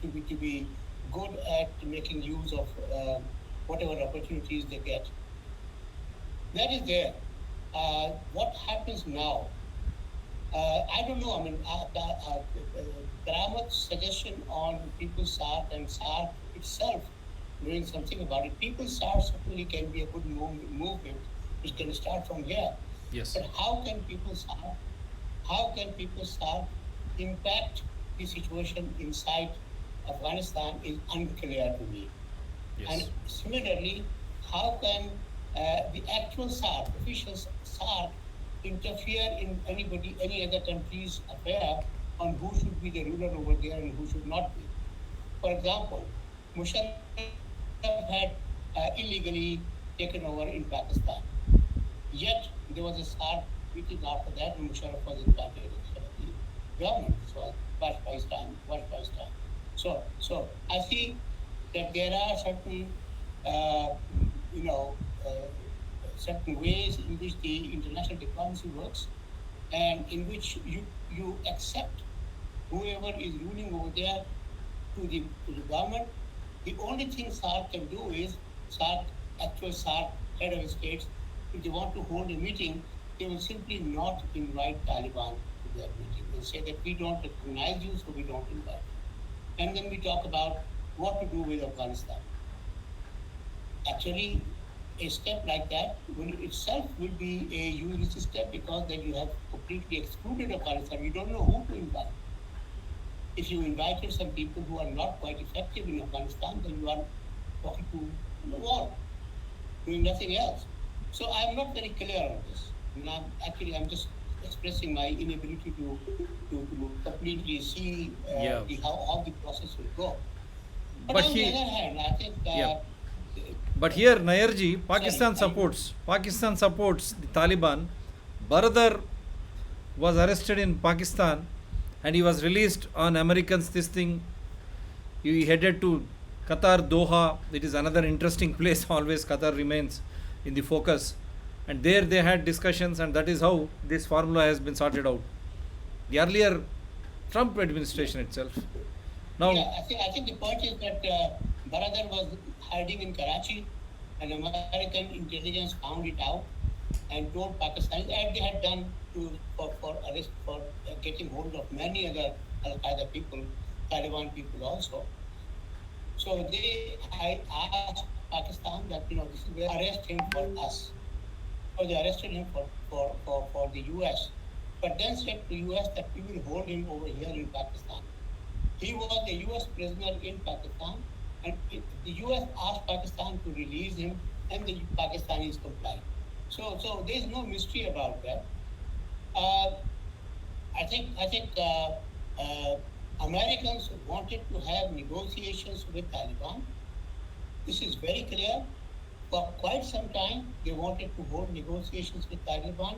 B: to be good at making use of whatever opportunities they get. That is there. What happens now? I don't know. I mean, Karamat's suggestion on People's Sark and SARC itself doing something about it. People's Sark certainly can be a good movement, which can start from here.
C: Yes.
B: But how can People's Sark impact the situation inside Afghanistan is unclear to me.
C: Yes.
B: And similarly, how can the actual SARC, official SARC, interfere in any other country's affair on who should be the ruler over there and who should not be? For example, Musharraf had illegally taken over in Pakistan. Yet there was a SARC meeting after that, and Musharraf was invited to the government. So Vajpayee's time. So I see that there are certain certain ways in which the international diplomacy works, and in which you accept whoever is ruling over there to the government. The only thing SARC can do is actual SARC head of states, if they want to hold a meeting, they will simply not invite Taliban to their meeting. They'll say that we don't recognize you, so we don't invite you. And then we talk about what to do with Afghanistan. Actually, a step like that itself will be a useless step, because then you have completely excluded Afghanistan. You don't know who to invite. If you invited some people who are not quite effective in Afghanistan, then you are talking to the wall, doing nothing else. So I'm not very clear on this. I'm just expressing my inability to completely see how the process will go. But on the other hand, I think
C: but here, Nayarji, Pakistan supports the Taliban. Baradar was arrested in Pakistan and he was released on Americans. He headed to Qatar, Doha. It is another interesting place. Always Qatar remains in the focus. And there they had discussions, and that is how this formula has been sorted out. The earlier Trump administration itself Now,
B: I think the point is that Baradar was hiding in Karachi, and American intelligence found it out and told Pakistan, as they had done for arrest for getting hold of many other Al Qaeda people, Taliban people also. So I asked Pakistan that this is where arrest him for us. So they arrested him for the US, but then said to US that we will hold him over here in Pakistan. He was a US prisoner in Pakistan, and the US asked Pakistan to release him, and the Pakistanis complied. So there is no mystery about that. I think Americans wanted to have negotiations with Taliban. This is very clear. For quite some time, they wanted to hold negotiations with Taliban,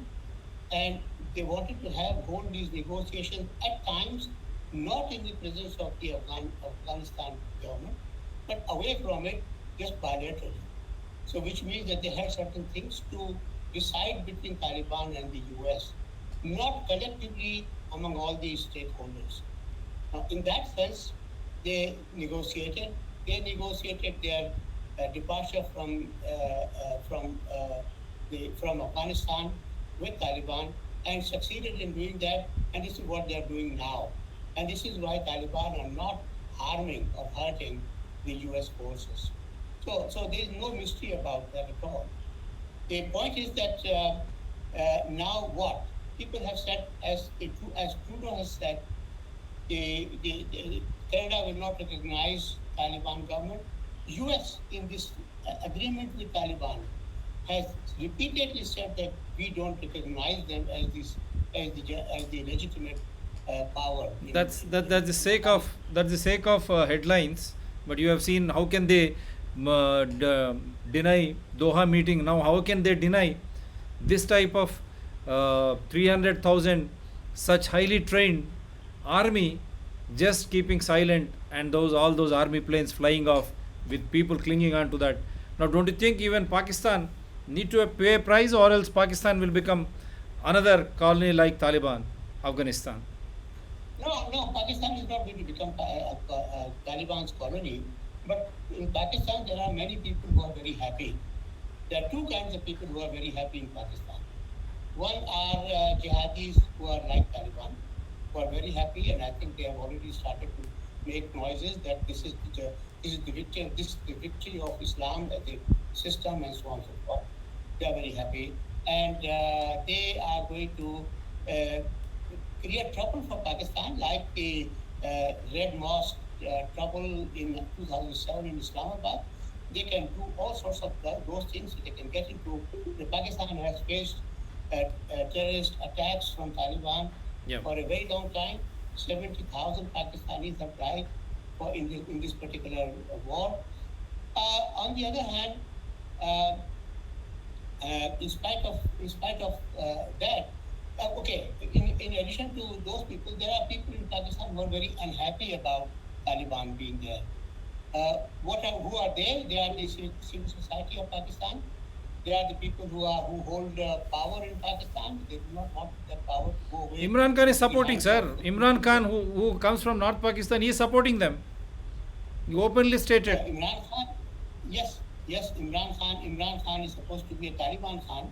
B: and they wanted to hold these negotiations at times not in the presence of the Afghanistan government, but away from it, just bilaterally. So which means that they had certain things to decide between Taliban and the US, not collectively among all these stakeholders. Now, in that sense, they negotiated. They negotiated their departure from Afghanistan with Taliban and succeeded in doing that. And this is what they are doing now. And this is why Taliban are not harming or hurting the US forces. So there is no mystery about that at all. The point is that now what? People have said, as Trudeau has said, Canada will not recognize Taliban government. US in this agreement with Taliban has repeatedly said that we don't recognize them as the legitimate power.
C: That's the sake of headlines. But you have seen how can they deny Doha meeting now? How can they deny this type of 300,000 such highly trained army just keeping silent, and all those army planes flying off with people clinging on to that? Now, don't you think even Pakistan need to pay a price, or else Pakistan will become another colony like Taliban, Afghanistan?
B: No, Pakistan is not going to become Taliban's colony. But in Pakistan, there are many people who are very happy. There are two kinds of people who are very happy in Pakistan. One are jihadis who are like Taliban, who are very happy, and I think they have already started to make noises that this is the victory of Islam as a system, and so on and so forth. They are very happy, and they are going to create trouble for Pakistan, like the Red Mosque trouble in 2007 in Islamabad. They can do all sorts of those things. They can get into. Pakistan has faced terrorist attacks from Taliban for a very long time. 70,000 Pakistanis have died in this particular war. On the other hand, in spite of that, in addition to those people, there are people in Pakistan who are very unhappy about Taliban being there. Who are they? They are the civil society of Pakistan. They are the people who hold power in Pakistan. They do not want that power to go away.
C: Imran Khan is supporting, sir. Imran Khan, who comes from North Pakistan, he is supporting them. He openly stated.
B: Imran Khan, yes, Imran Khan is supposed to be a Taliban Khan.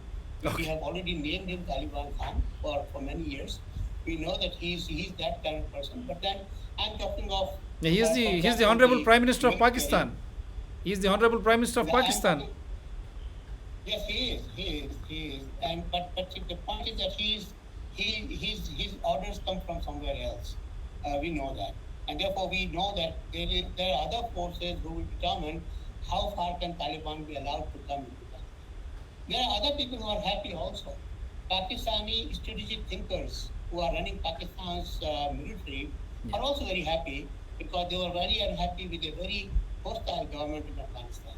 B: We have already named him Taliban Khan for many years. We know that he's that kind of person. But then I'm talking of.
C: He is the Honorable Prime Minister of Pakistan. He is the Honorable Prime Minister of Pakistan.
B: Yes, he is. But the point is that his orders come from somewhere else. We know that, and therefore we know that there are other forces who will determine how far can Taliban be allowed to come into that. There are other people who are happy also. Pakistani strategic thinkers who are running Pakistan's military are also very happy, because they were very unhappy with a very hostile government in Afghanistan.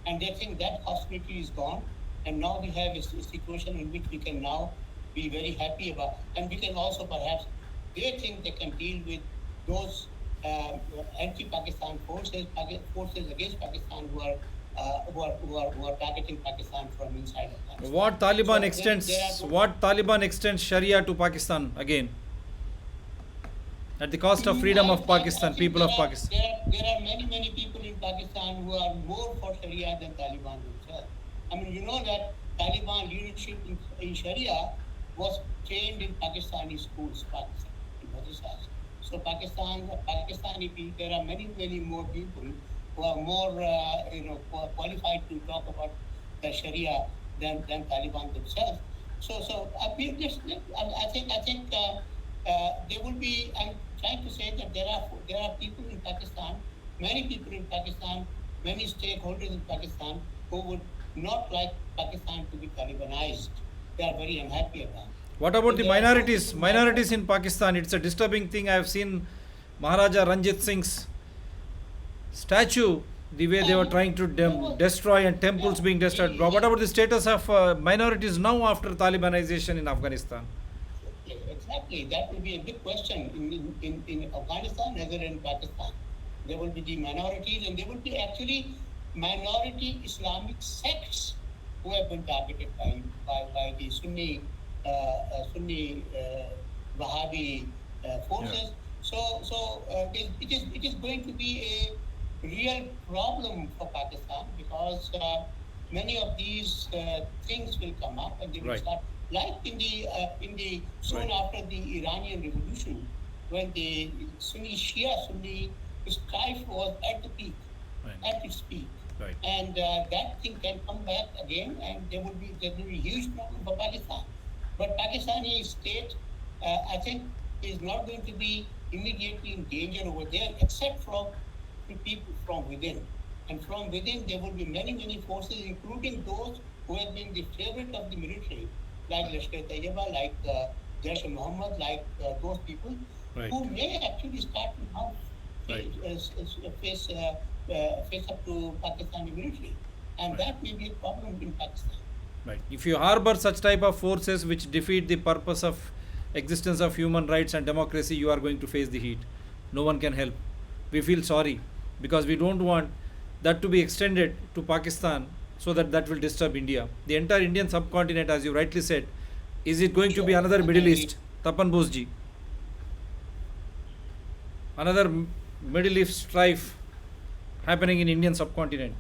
B: And they think that hostility is gone, and now we have a situation in which we can now be very happy about, and we can also perhaps, they think they can deal with those anti-Pakistan forces against Pakistan who are targeting Pakistan from inside Afghanistan.
C: What Taliban extends Sharia to Pakistan again? At the cost of freedom of Pakistan,
B: I think
C: people of Pakistan.
B: There are many people in Pakistan who are more for Sharia than Taliban themselves. I mean, you know that Taliban leadership in Sharia was trained in Pakistani schools, in madrasas. So Pakistani people, there are many more people who are more, qualified to talk about the Sharia than Taliban themselves. So I think there will be. I'm trying to say that there are people in Pakistan, many people in Pakistan, many stakeholders in Pakistan who would not like Pakistan to be Talibanized. They are very unhappy about it.
C: What about the minorities? Minorities in Pakistan, it's a disturbing thing. I have seen Maharaja Ranjit Singh's statue, the way they were trying to destroy, and temples being destroyed. What about the status of minorities now after Talibanization in Afghanistan?
B: Exactly, that will be a big question in Afghanistan as well in Pakistan. There will be the minorities, and there will be actually minority Islamic sects who have been targeted by the Sunni Wahhabi forces. Yeah. It is going to be a real problem for Pakistan because many of these things will come up and they will start. Like in the soon after the Iranian Revolution, when the Sunni strife was at the peak, at its peak, and that thing can come back again, and there will be a huge problem for Pakistan. But Pakistani state, I think, is not going to be immediately in danger over there, except from the people from within. And from within, there will be many forces, including those who have been the favorite of the military, like Lashkar-e-Taiba, like Jaish-e-Mohammed, like those people, who may actually start to now face up to Pakistani military. And that may be a problem in Pakistan.
C: Right. If you harbor such type of forces which defeat the purpose of existence of human rights and democracy, you are going to face the heat. No one can help. We feel sorry because we don't want that to be extended to Pakistan, so that will disturb India. The entire Indian subcontinent, as you rightly said, is it going to be another Middle East? Tapan Bose-ji. Another Middle East strife happening in Indian subcontinent.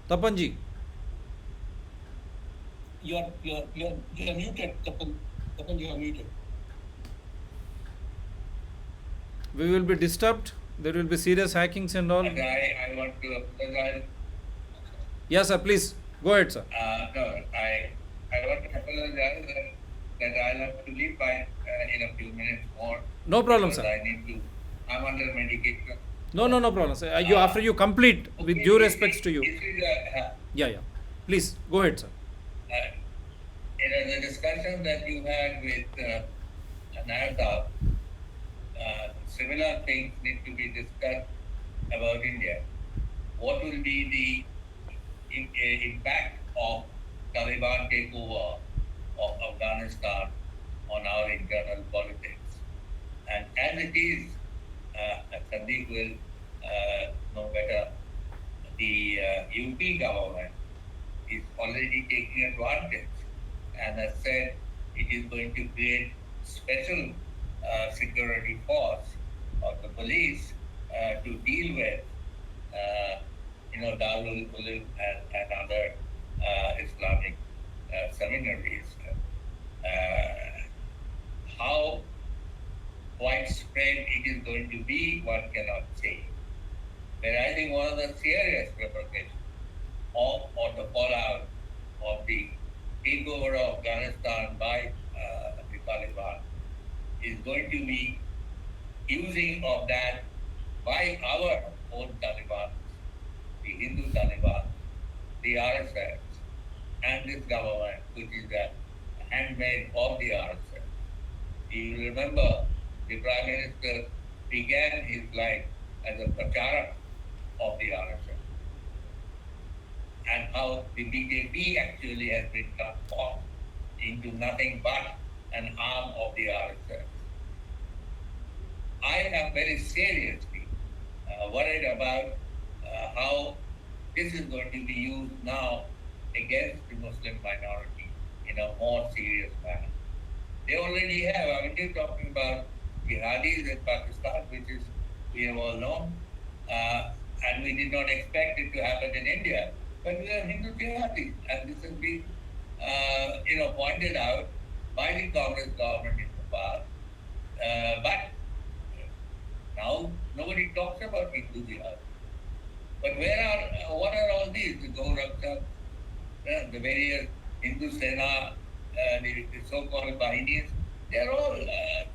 C: Tapan-ji.
B: You are muted, Tapan. Tapan, you are muted.
C: We will be disturbed. There will be serious hackings and all.
I: And I want to apologize.
C: Yes, sir. Please go ahead, sir.
I: No, I want to apologize that I'll have to leave by in a few minutes more.
C: No problem, sir.
I: I'm under medication.
C: No problem, sir. After you complete, okay, with due respects to you. Yeah. Please go ahead, sir.
I: The discussion that you had with Narda, similar things need to be discussed about India. What will be the impact of Taliban takeover of Afghanistan on our internal politics? And as it is, Sandeep will know better, the UP government is already taking advantage and has said it is going to create special security force of the police to deal with Darul Ulum and other Islamic seminaries. How widespread it is going to be, one cannot say. But I think one of the serious repercussions or the fallout of the takeover of Afghanistan by the Taliban is going to be using of that by our own Taliban, the Hindu Taliban, the RSS, and this government, which is the handmaid of the RSS. You will remember the Prime Minister began his life as a pracharak of the RSS, and how the BJP actually has been transformed into nothing but an arm of the RSS. I am very seriously worried about how this is going to be used now against the Muslim minority more serious manner. They already have. I mean, you're talking about jihadis in Pakistan, which is, we have all known, and we did not expect it to happen in India. But we have Hindu jihadis, and this has been, pointed out by the Congress government in the past. But now nobody talks about Hindu jihad. But what are all these? The Gauraksha, the various Hindu Sena, the so-called Bahinis, they are all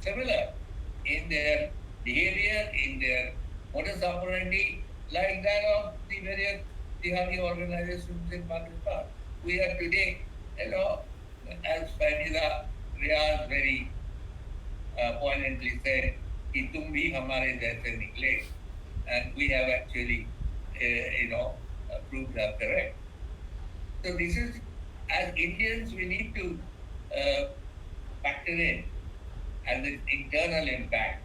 I: similar in their behavior, in their modus operandi, like that of the various jihadi organizations in Pakistan. We are today, as Fahmida Riaz very poignantly said, कि तुम भी हमारे जैसे निकले, and we have actually, proved that correct. So this is, as Indians, we need to factor in as an internal impact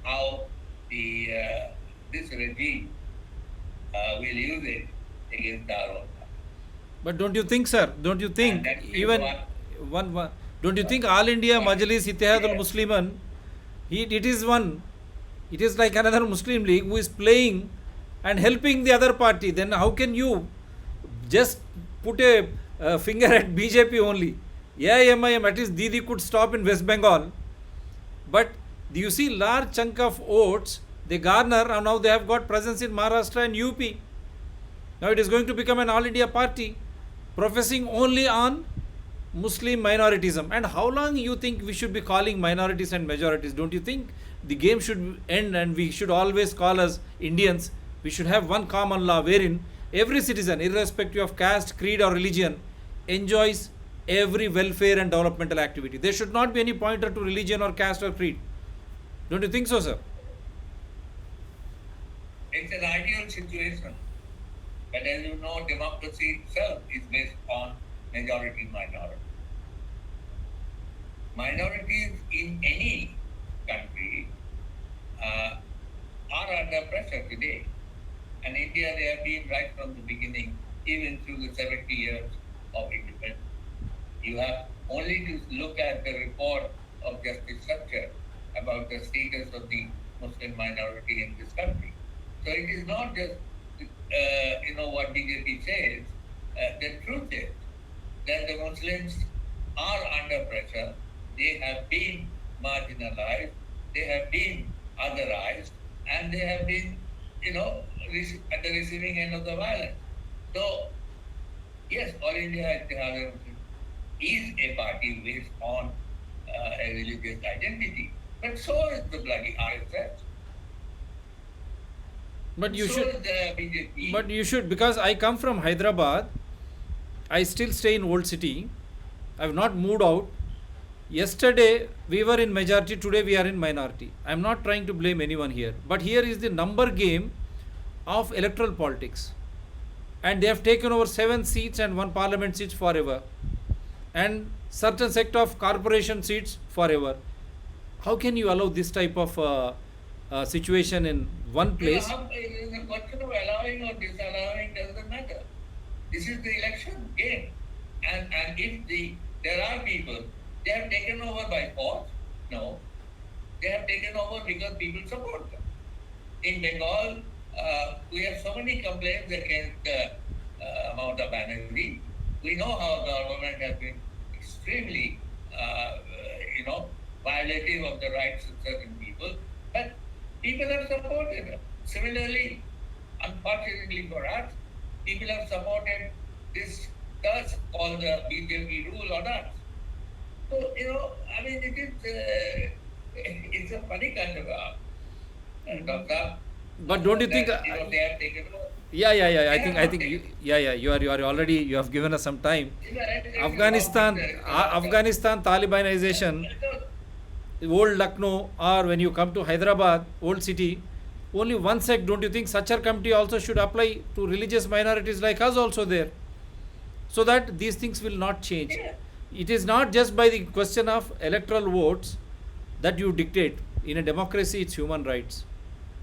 I: how this regime will use it against our own.
C: But don't you think, sir? Don't you think even one? Don't you think All India Majlis Ittihad al Musliman? It is one. It is like another Muslim league who is playing and helping the other party. Then how can you just put a finger at BJP only? Yeah, MIM, at least Didi could stop in West Bengal. But do you see large chunk of votes they garner, and now they have got presence in Maharashtra and UP. Now it is going to become an all India party professing only on Muslim minoritism. And how long you think we should be calling minorities and majorities? Don't you think the game should end and we should always call as Indians? We should have one common law wherein every citizen, irrespective of caste, creed or religion, enjoys every welfare and developmental activity. There should not be any pointer to religion or caste or creed. Don't you think so, sir?
I: It's an ideal situation. But as you know, democracy itself is based on majority-minority. Minorities in any country are under pressure today. And India, they have been right from the beginning, even through the 70 years of independence. You have only to look at the report of Justice Satcher about the status of the Muslim minority in this country. So it is not just, what BJP says. The truth is that the Muslims are under pressure. They have been marginalized. They have been otherized. And they have been, at the receiving end of the violence. So, yes, All India Ittihad is a party based on a religious identity. But so is the bloody RSS.
C: But you
I: so
C: should.
I: Is the BJP.
C: But you should, because I come from Hyderabad. I still stay in Old City. I have not moved out. Yesterday we were in majority. Today we are in minority. I am not trying to blame anyone here. But here is the number game of electoral politics. And they have taken over 7 seats and 1 parliament seat forever. And certain sector of corporation seats forever. How can you allow this type of situation in one place?
I: The question of allowing or disallowing doesn't matter. This is the election game. And if there are people, they have taken over by force? No. They have taken over because people support them. In Bengal, we have so many complaints against Mamata Banerjee. We know how the government has been extremely, violative of the rights of certain people, but people have supported her. Similarly, unfortunately for us, people have supported this curse called the BJP rule on us. So, it's a funny kind of doctor.
C: But don't you think?
I: They have taken over.
C: Yeah. I think. You are already. You have given us some time. Afghanistan Talibanization. Old Lucknow, or when you come to Hyderabad, Old City, only one sect. Don't you think Sachar committee also should apply to religious minorities like us also there, so that these things will not change?
I: Yeah.
C: It is not just by the question of electoral votes that you dictate. In a democracy, it's human rights,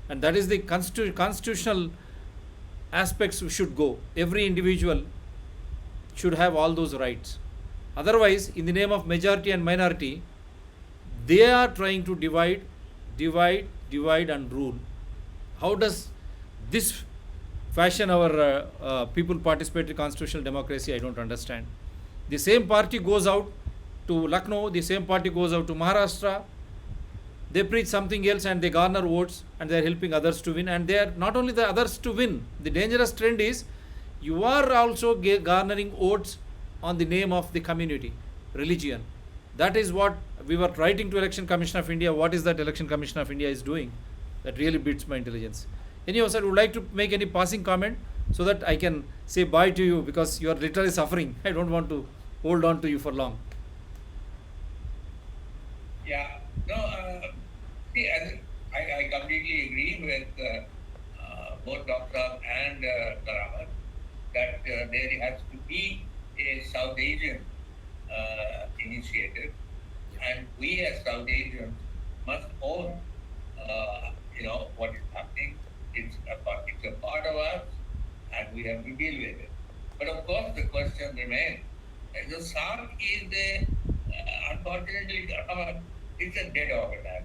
C: and that is the constitutional aspects should go. Every individual should have all those rights. Otherwise, in the name of majority and minority, they are trying to divide and rule. How does this fashion our people participatory constitutional democracy? I don't understand. The same party goes out to Lucknow, the same party goes out to Maharashtra, they preach something else and they garner votes and they are helping others to win, and they are not only the others to win, the dangerous trend is you are also garnering votes on the name of the community, religion. That is what we were writing to Election Commission of India. What is that Election Commission of India is doing? That really beats my intelligence. Anyhow, sir, would like to make any passing comment so that I can say bye to you, because you are literally suffering. I don't want to hold on to you for long.
I: Yeah, no, see, I completely agree with both Dr. and Karawat that there has to be a South Asian initiative, and we as South Asians must own, what is happening. It's a part of us, and we have to deal with it. But of course, the question remains: the SARC is unfortunately, it's a dead organization.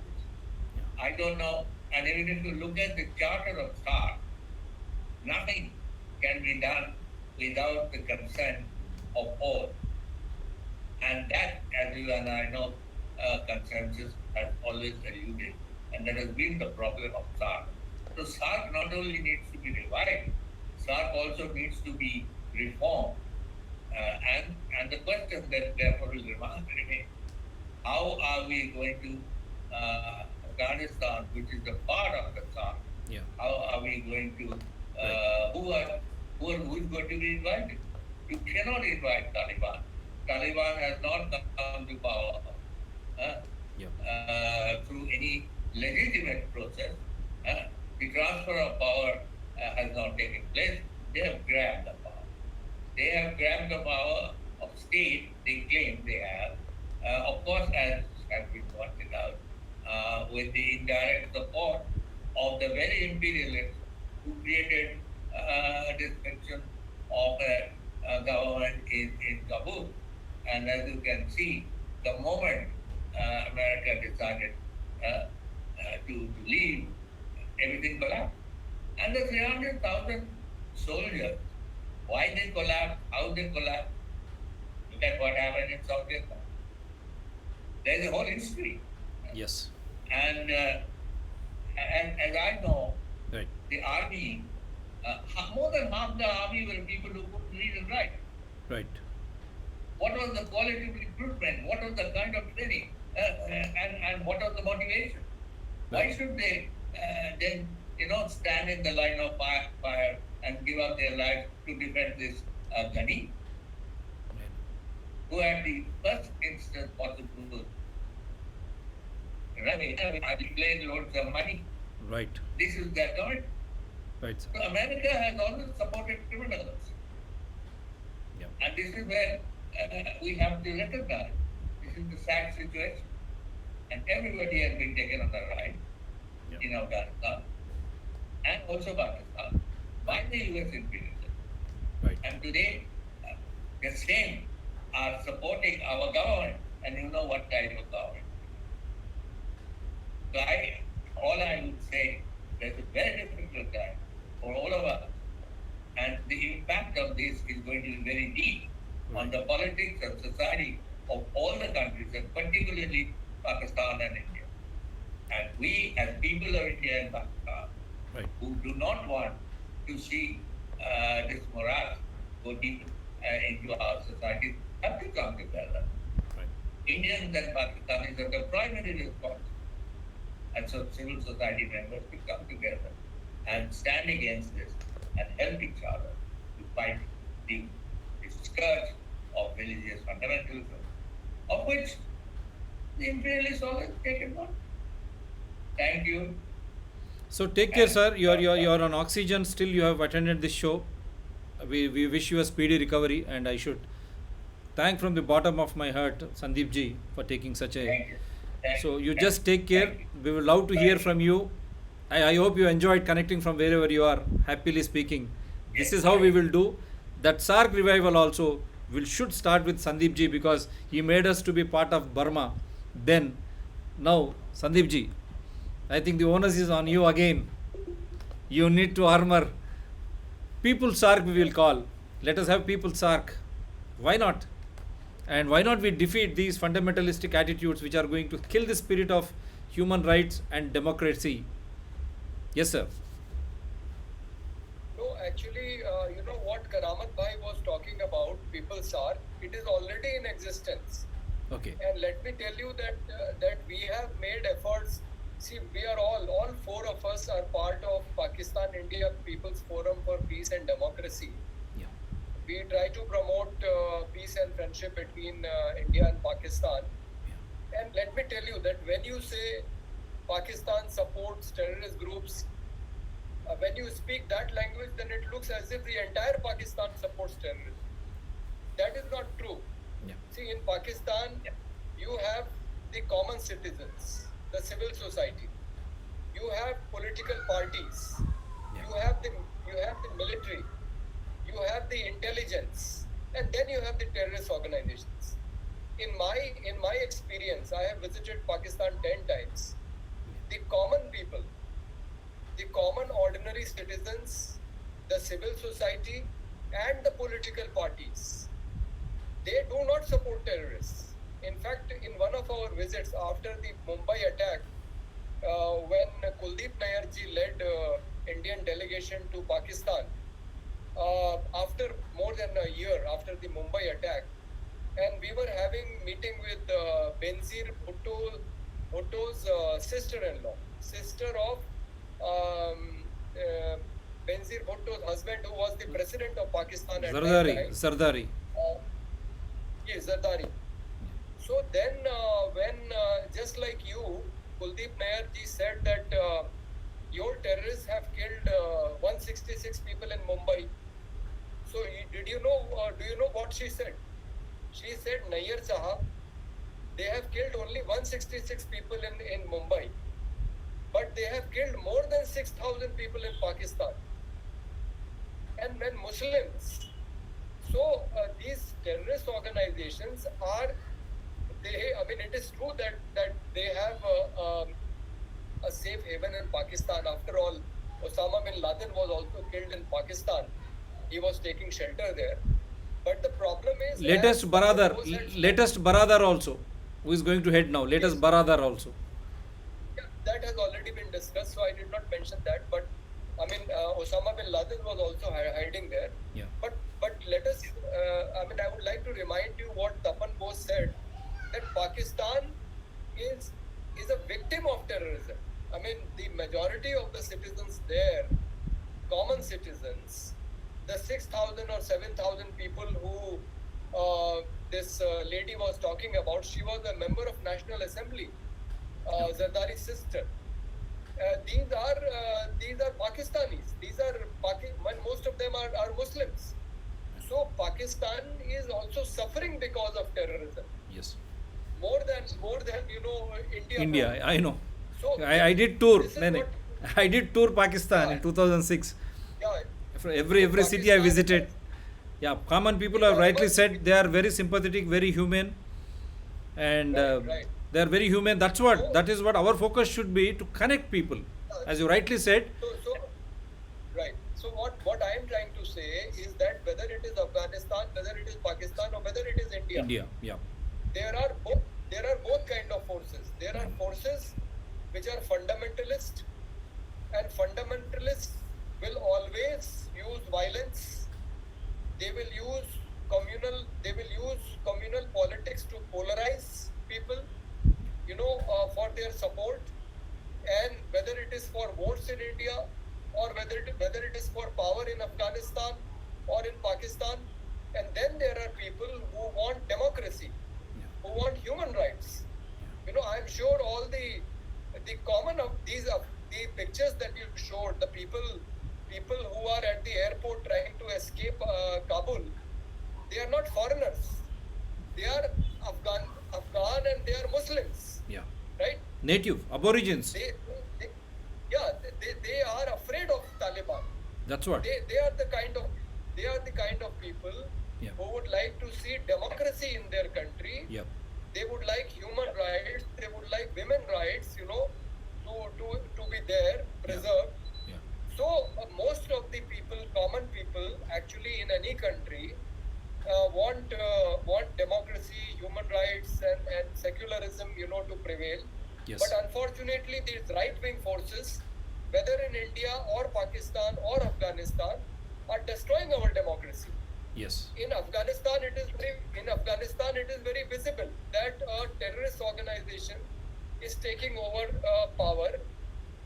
I: I don't know, and even if you look at the charter of SARC, nothing can be done without the consent of all. And that, as you and I know, consensus has always eluded, and that has been the problem of SARC. So SARC not only needs to be revived, SARC also needs to be reformed. And the question that therefore will remain: how are we going to Afghanistan, which is a part of the SARC?
C: Yeah.
I: How are we going to who is going to be invited? You cannot invite Taliban. Taliban has not come to power through any legitimate process. The transfer of power has not taken place. They have grabbed the power. They have grabbed the power of state they claim they have. Of course, as has been pointed out, with the indirect support of the very imperialists who created this fiction of a government in Kabul. And as you can see, the moment America decided to leave, everything collapsed. And the 300,000 soldiers, why they collapsed, how they collapsed, look at what happened in South Vietnam. There's a whole history.
C: Yes.
I: And as I know,
C: right,
I: the army, more than half the army were people who couldn't read and write.
C: Right.
I: What was the quality of recruitment? What was the kind of training? And what was the motivation? Why should they then, stand in the line of fire and give up their lives to defend this Ghani, who at the first instance possible, I declared loads of money.
C: Right.
I: This is their government.
C: Right, sir.
I: So America has always supported criminals.
C: Yeah.
I: And this is where we have to recognize this is the sad situation. And everybody has been taken on the ride in Afghanistan and also Pakistan by the US imperialism.
C: Right.
I: And today, the same are supporting our government, and you know what type of government. So all I would say, there's a very difficult time for all of us, and the impact of this is going to be very deep on the politics and society of all the countries, and particularly Pakistan and India. And we, as people of India and Pakistan, who do not want to see this morass go deep into our society, have to come together. Indians and Pakistanis are the primary responsible. And so civil society members to come together and stand against this and help each other to fight the scourge of religious fundamentalism, of which the imperialists always taken one. Thank you.
C: So take care, sir. You are on oxygen still. You have attended this show. We wish you a speedy recovery, and I should thank from the bottom of my heart Sandeep ji for taking such a.
I: Thank you.
C: So you just take care. We would love to hear from you. I hope you enjoyed connecting from wherever you are, happily speaking. This is how we will do. That SARC revival also, we should start with Sandeep ji because he made us to be part of Burma. Then, now, Sandeep ji, I think the onus is on you again. You need to armor. People's Ark we will call. Let us have People's Ark. Why not? And why not we defeat these fundamentalistic attitudes which are going to kill the spirit of human rights and democracy? Yes, sir.
J: No, actually, you know what Karamat Bhai was talking about, People's Ark, it is already in existence.
C: Okay.
J: And let me tell you that we have made efforts. See, we are all four of us are part of Pakistan India People's Forum for Peace and Democracy.
C: Yeah.
J: We try to promote peace and friendship between India and Pakistan.
C: Yeah.
J: And let me tell you that when you say Pakistan supports terrorist groups, when you speak that language, then it looks as if the entire Pakistan supports terrorism. That is not true.
C: Yeah.
J: See, in Pakistan, you have the common citizens, the civil society. You have political parties.
C: Yeah.
J: You have the military. You have the intelligence, and then you have the terrorist organizations. In my experience, I have visited Pakistan 10 times. The common people, the common ordinary citizens, the civil society, and the political parties, they do not support terrorists. In fact, in one of our visits after the Mumbai attack, when Kuldeep Nayar ji led Indian delegation to Pakistan, after more than a year after the Mumbai attack, and we were having meeting with Benazir Bhutto's sister-in-law, sister of Benazir Bhutto's husband, who was the president of Pakistan at that time.
C: Zardari.
J: Yes, Zardari. So then, when just like you, Kuldeep Nayar ji said that your terrorists have killed 166 people in Mumbai. So do you know what she said? She said, Nayar Sahab, they have killed only 166 people in Mumbai, but they have killed more than 6,000 people in Pakistan. And when Muslims, so these terrorist organizations are, it is true that they have a safe haven in Pakistan. After all, Osama bin Laden was also killed in Pakistan. He was taking shelter there. But the problem is...
C: Latest Baradar also, who is going to head now. Latest Baradar also.
J: Yeah, that has already been discussed, so I did not mention that. But, Osama bin Laden was also hiding there.
C: Yeah.
J: But let us, I would like to remind you what Tapan Bose said, that Pakistan is a victim of terrorism. The majority of the citizens there, common citizens, the 6,000 or 7,000 people who this lady was talking about, she was a member of National Assembly, Zardari's sister. These are Pakistanis. Most of them are Muslims. So Pakistan is also suffering because of terrorism.
C: Yes.
J: More than India.
C: India, I know.
J: So
C: I did tour. I did tour Pakistan in 2006.
J: Yeah.
C: Every city I visited. Yeah, common people have rightly said they are very sympathetic, very human, and
J: Right.
C: they are very human. That is what our focus should be, to connect people, as you rightly said.
J: Right. So what I am trying to say is that whether it is Afghanistan, whether it is Pakistan, or whether it is India,
C: Yeah.
J: there are both kind of forces. There are forces which are fundamentalist, and fundamentalists will always use violence. They will use communal politics to polarize people, for their support, and whether it is for votes in India, or whether it is for power in Afghanistan or in Pakistan. And then there are people who want democracy, who want human rights. I'm sure all the common of these the pictures that you showed, the people who are at the airport trying to escape Kabul, they are not foreigners. They are Afghan and they are Muslims.
C: Yeah.
J: Right?
C: Native, aborigines.
J: They are afraid of Taliban.
C: That's what.
J: They are the kind of people
C: Yeah.
J: who would like to see democracy in their country.
C: Yep.
J: They would like human rights, they would like women rights, to be there, preserved.
C: Yeah.
J: So most of the people, common people, actually in any country, want democracy, human rights, and secularism, to prevail.
C: Yes.
J: But unfortunately, these right-wing forces, whether in India or Pakistan or Afghanistan, are destroying our democracy.
C: Yes.
J: In Afghanistan, it is very visible that a terrorist organization is taking over power.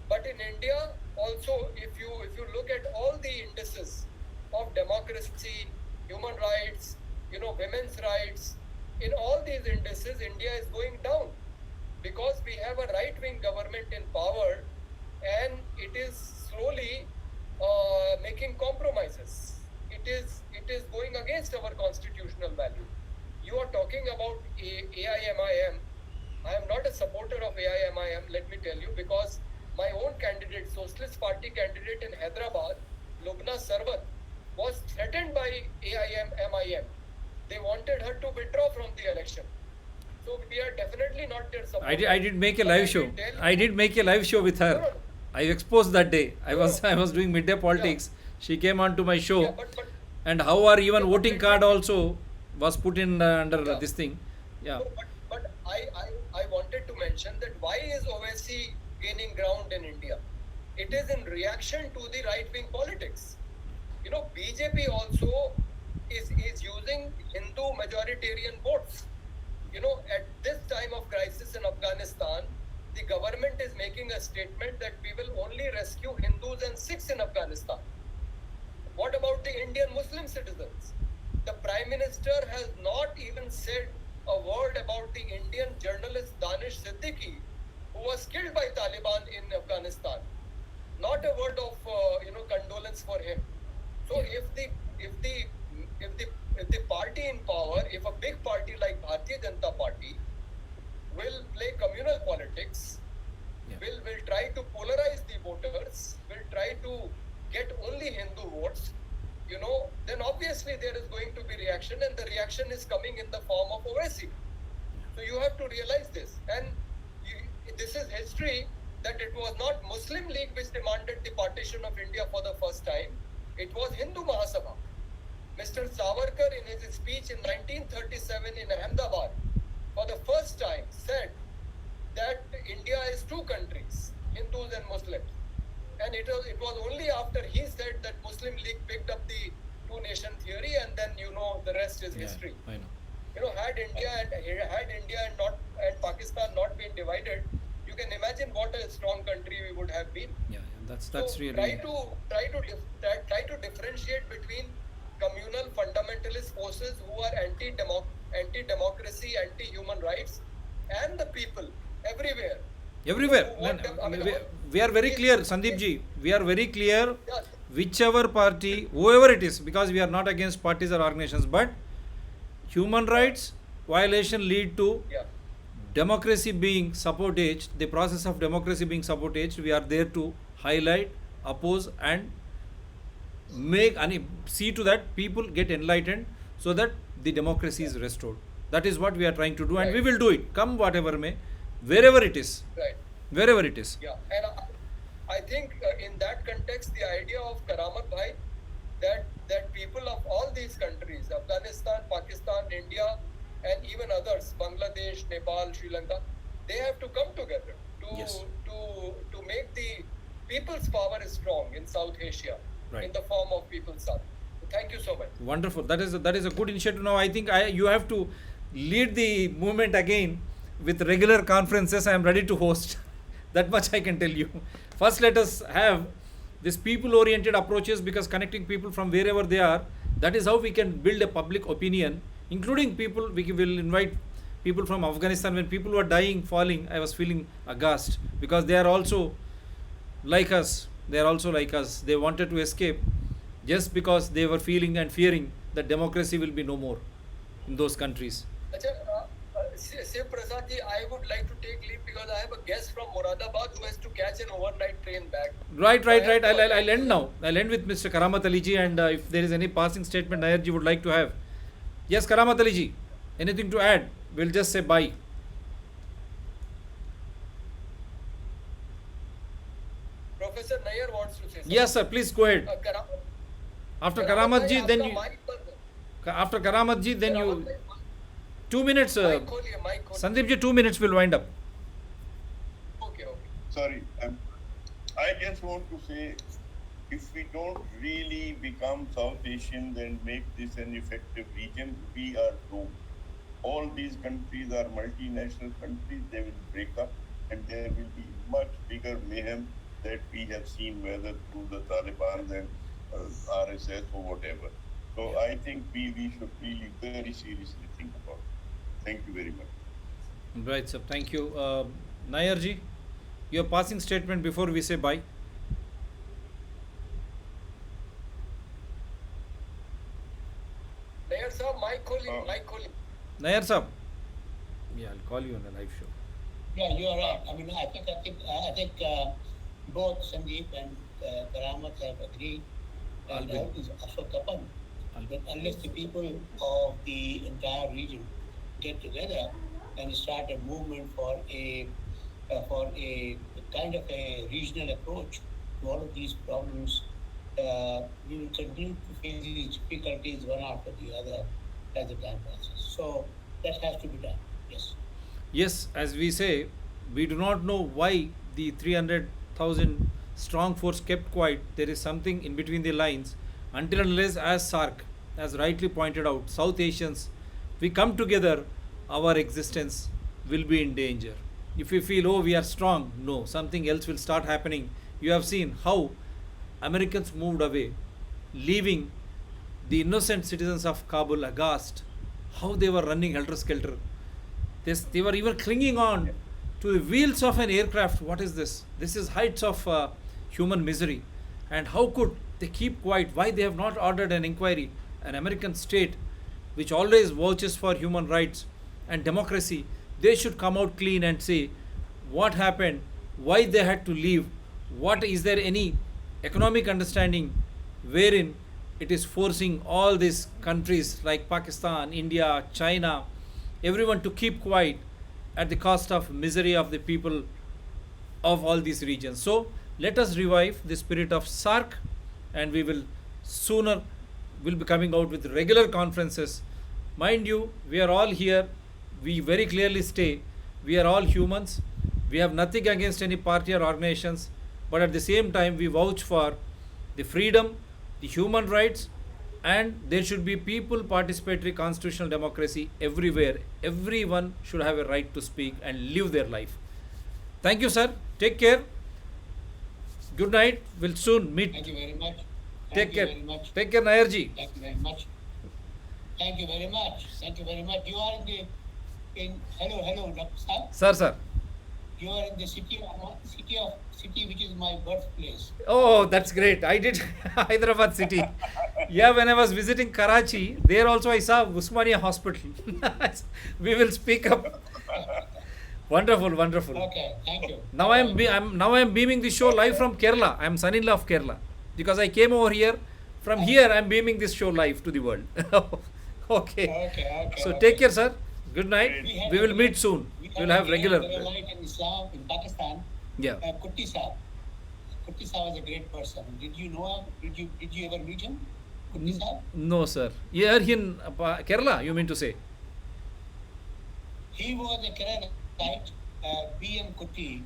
J: But in India, also, if you look at all the indices of democracy, human rights, women's rights, in all these indices, India is going down because we have a right-wing government in power, and it is slowly making compromises. It is going against our constitutional value. You are talking about AIMIM. I am not a supporter of AIMIM, let me tell you, because my own candidate, Socialist Party candidate in Hyderabad, Lubna Sarwat, was threatened by AIMIM. They wanted her to withdraw from the election. So we are definitely not their supporter.
C: I did make a live show. I did make a live show with her.
J: No.
C: I exposed that day. I was doing midday politics. She came on to my show,
J: Yeah, but
C: and how our even voting card also was put in under this thing. Yeah.
J: no, but I wanted to mention that why is Owaisi gaining ground in India? It is in reaction to the right-wing politics. BJP also is using Hindu majoritarian votes. At this time of crisis in Afghanistan, the government is making a statement that we will only rescue Hindus and Sikhs in Afghanistan. What about the Indian Muslim citizens? The Prime Minister has not even said a word about the Indian journalist Danish Siddiqui, who was killed by Taliban in Afghanistan. Not a word of condolence for him. So if the party in power, if a big party like Bharatiya Janata Party will play communal politics, will try to polarize the voters, will try to get only Hindu votes, then obviously there is going to be reaction, and the reaction is coming in the form of Owaisi. So you have to realize this. And this is history, that it was not Muslim League which demanded the partition of India for the first time. It was Hindu Mahasabha. Mr. Savarkar, in his speech in 1937 in Ahmedabad, for the first time said that India is two countries, Hindus and Muslims. And it was only after he said that Muslim League picked up the two-nation theory, and then the rest is history.
C: I know.
J: Had India and Pakistan not been divided, you can imagine what a strong country we would have been.
C: Yeah, that's
J: So
C: really.
J: try to differentiate between communal fundamentalist forces who are anti-democracy, anti-human rights, and the people everywhere.
C: Everywhere. We are very clear, Sandeep ji. We are very clear.
J: Yeah,
C: Whichever party, whoever it is, because we are not against parties or organizations, but human rights violation lead to
J: yeah,
C: democracy being sabotaged, the process of democracy being sabotaged, we are there to highlight, oppose, and see to that people get enlightened so that the democracy is restored. That is what we are trying to do, and we will do it, come whatever may, wherever it is.
J: right.
C: Wherever it is.
J: Yeah, and I think in that context, the idea of Karamat Bhai, that people of all these countries, Afghanistan, Pakistan, India, and even others, Bangladesh, Nepal, Sri Lanka, they have to come together to make the people's power strong in South Asia,
C: Right.
J: in the form of People's Sun. Thank you so much.
C: Wonderful. That is a good initiative. Now I think you have to lead the movement again with regular conferences. I am ready to host. That much I can tell you. First, let us have this people-oriented approaches, because connecting people from wherever they are, that is how we can build a public opinion, including people. We will invite people from Afghanistan. When people were dying, falling, I was feeling aghast, because they are also like us. They are also like us. They wanted to escape just because they were feeling and fearing that democracy will be no more in those countries.
J: Shiv Prasad ji, I would like to take leave because I have a guest from Moradabad who has to catch an overnight train back.
C: Right. I'll end now. I'll end with Mr. Karamat Ali ji, and if there is any passing statement Nair ji would like to have, Yes, Karamat Ali ji. Anything to add? We'll just say bye.
J: Professor Nair wants to say something.
C: Yes, sir. Please go ahead. After Karamat ji, then you. After Karamat ji, then you. 2 minutes. Sandeep ji, 2 minutes will wind up.
J: Okay.
K: Sorry, I just want to say, if we don't really become South Asians and make this an effective region, we are doomed. All these countries are multinational countries, they will break up and there will be much bigger mayhem that we have seen, whether through the Taliban and RSS or whatever. So I think we should really very seriously think about it. Thank you very much.
C: Right, sir. Thank you. Nair ji, your passing statement before we say bye.
J: Nair sir, mic calling.
C: Nair sir. Yeah, I'll call you on the live show.
B: Yeah, you are right. I mean, I think both Sandeep and Karamat have agreed, and is also Tapan, that unless the people of the entire region get together and start a movement for a kind of a regional approach to all of these problems, we will continue to face these difficulties one after the other as the time passes. So that has to be done. Yes.
C: Yes, as we say, we do not know why the 300,000 strong force kept quiet. There is something in between the lines. Until and unless, as Sark has rightly pointed out, South Asians, we come together, our existence will be in danger. If we feel, oh, we are strong, no, something else will start happening. You have seen how Americans moved away, leaving the innocent citizens of Kabul aghast, how they were running helter-skelter. They were even clinging on to the wheels of an aircraft. What is this? This is heights of human misery. And how could they keep quiet? Why they have not ordered an inquiry? An American state which always vouches for human rights and democracy, they should come out clean and say what happened, why they had to leave, what is there any economic understanding wherein it is forcing all these countries like Pakistan, India, China, everyone to keep quiet at the cost of misery of the people of all these regions. So let us revive the spirit of SAARC, and we will sooner will be coming out with regular conferences. Mind you, we are all here. We very clearly say we are all humans. We have nothing against any party or organizations, but at the same time we vouch for the freedom, the human rights, and there should be people participatory constitutional democracy everywhere. Everyone should have a right to speak and live their life. Thank you, sir. Take care. Good night. We'll soon meet.
B: Thank you very much.
C: Take care.
B: Very much.
C: Take care, Nair ji.
B: Thank you very much. Thank you very much. Thank you very much. You are hello, Dr. Sir.
C: Sir.
B: You are in the city which is my birthplace.
C: Oh, that's great. I did Hyderabad city. Yeah, when I was visiting Karachi, there also I saw Usmania Hospital. We will speak up. Wonderful.
B: Okay, thank you.
C: Now I am beaming the show live from Kerala. I am son-in-law of Kerala because I came over here. From here, I am beaming this show live to the world. Okay. So take care, sir. Good night. We will meet soon. We will have regular.
B: Light in Islam in Pakistan.
C: Yeah.
B: Kutti Saab. Kutti Saab was a great person. Did you know him? Did you ever meet him? Kutti Saab?
C: No, sir. Here in Kerala, you mean to say?
B: He was a Kerala B.M. Kutti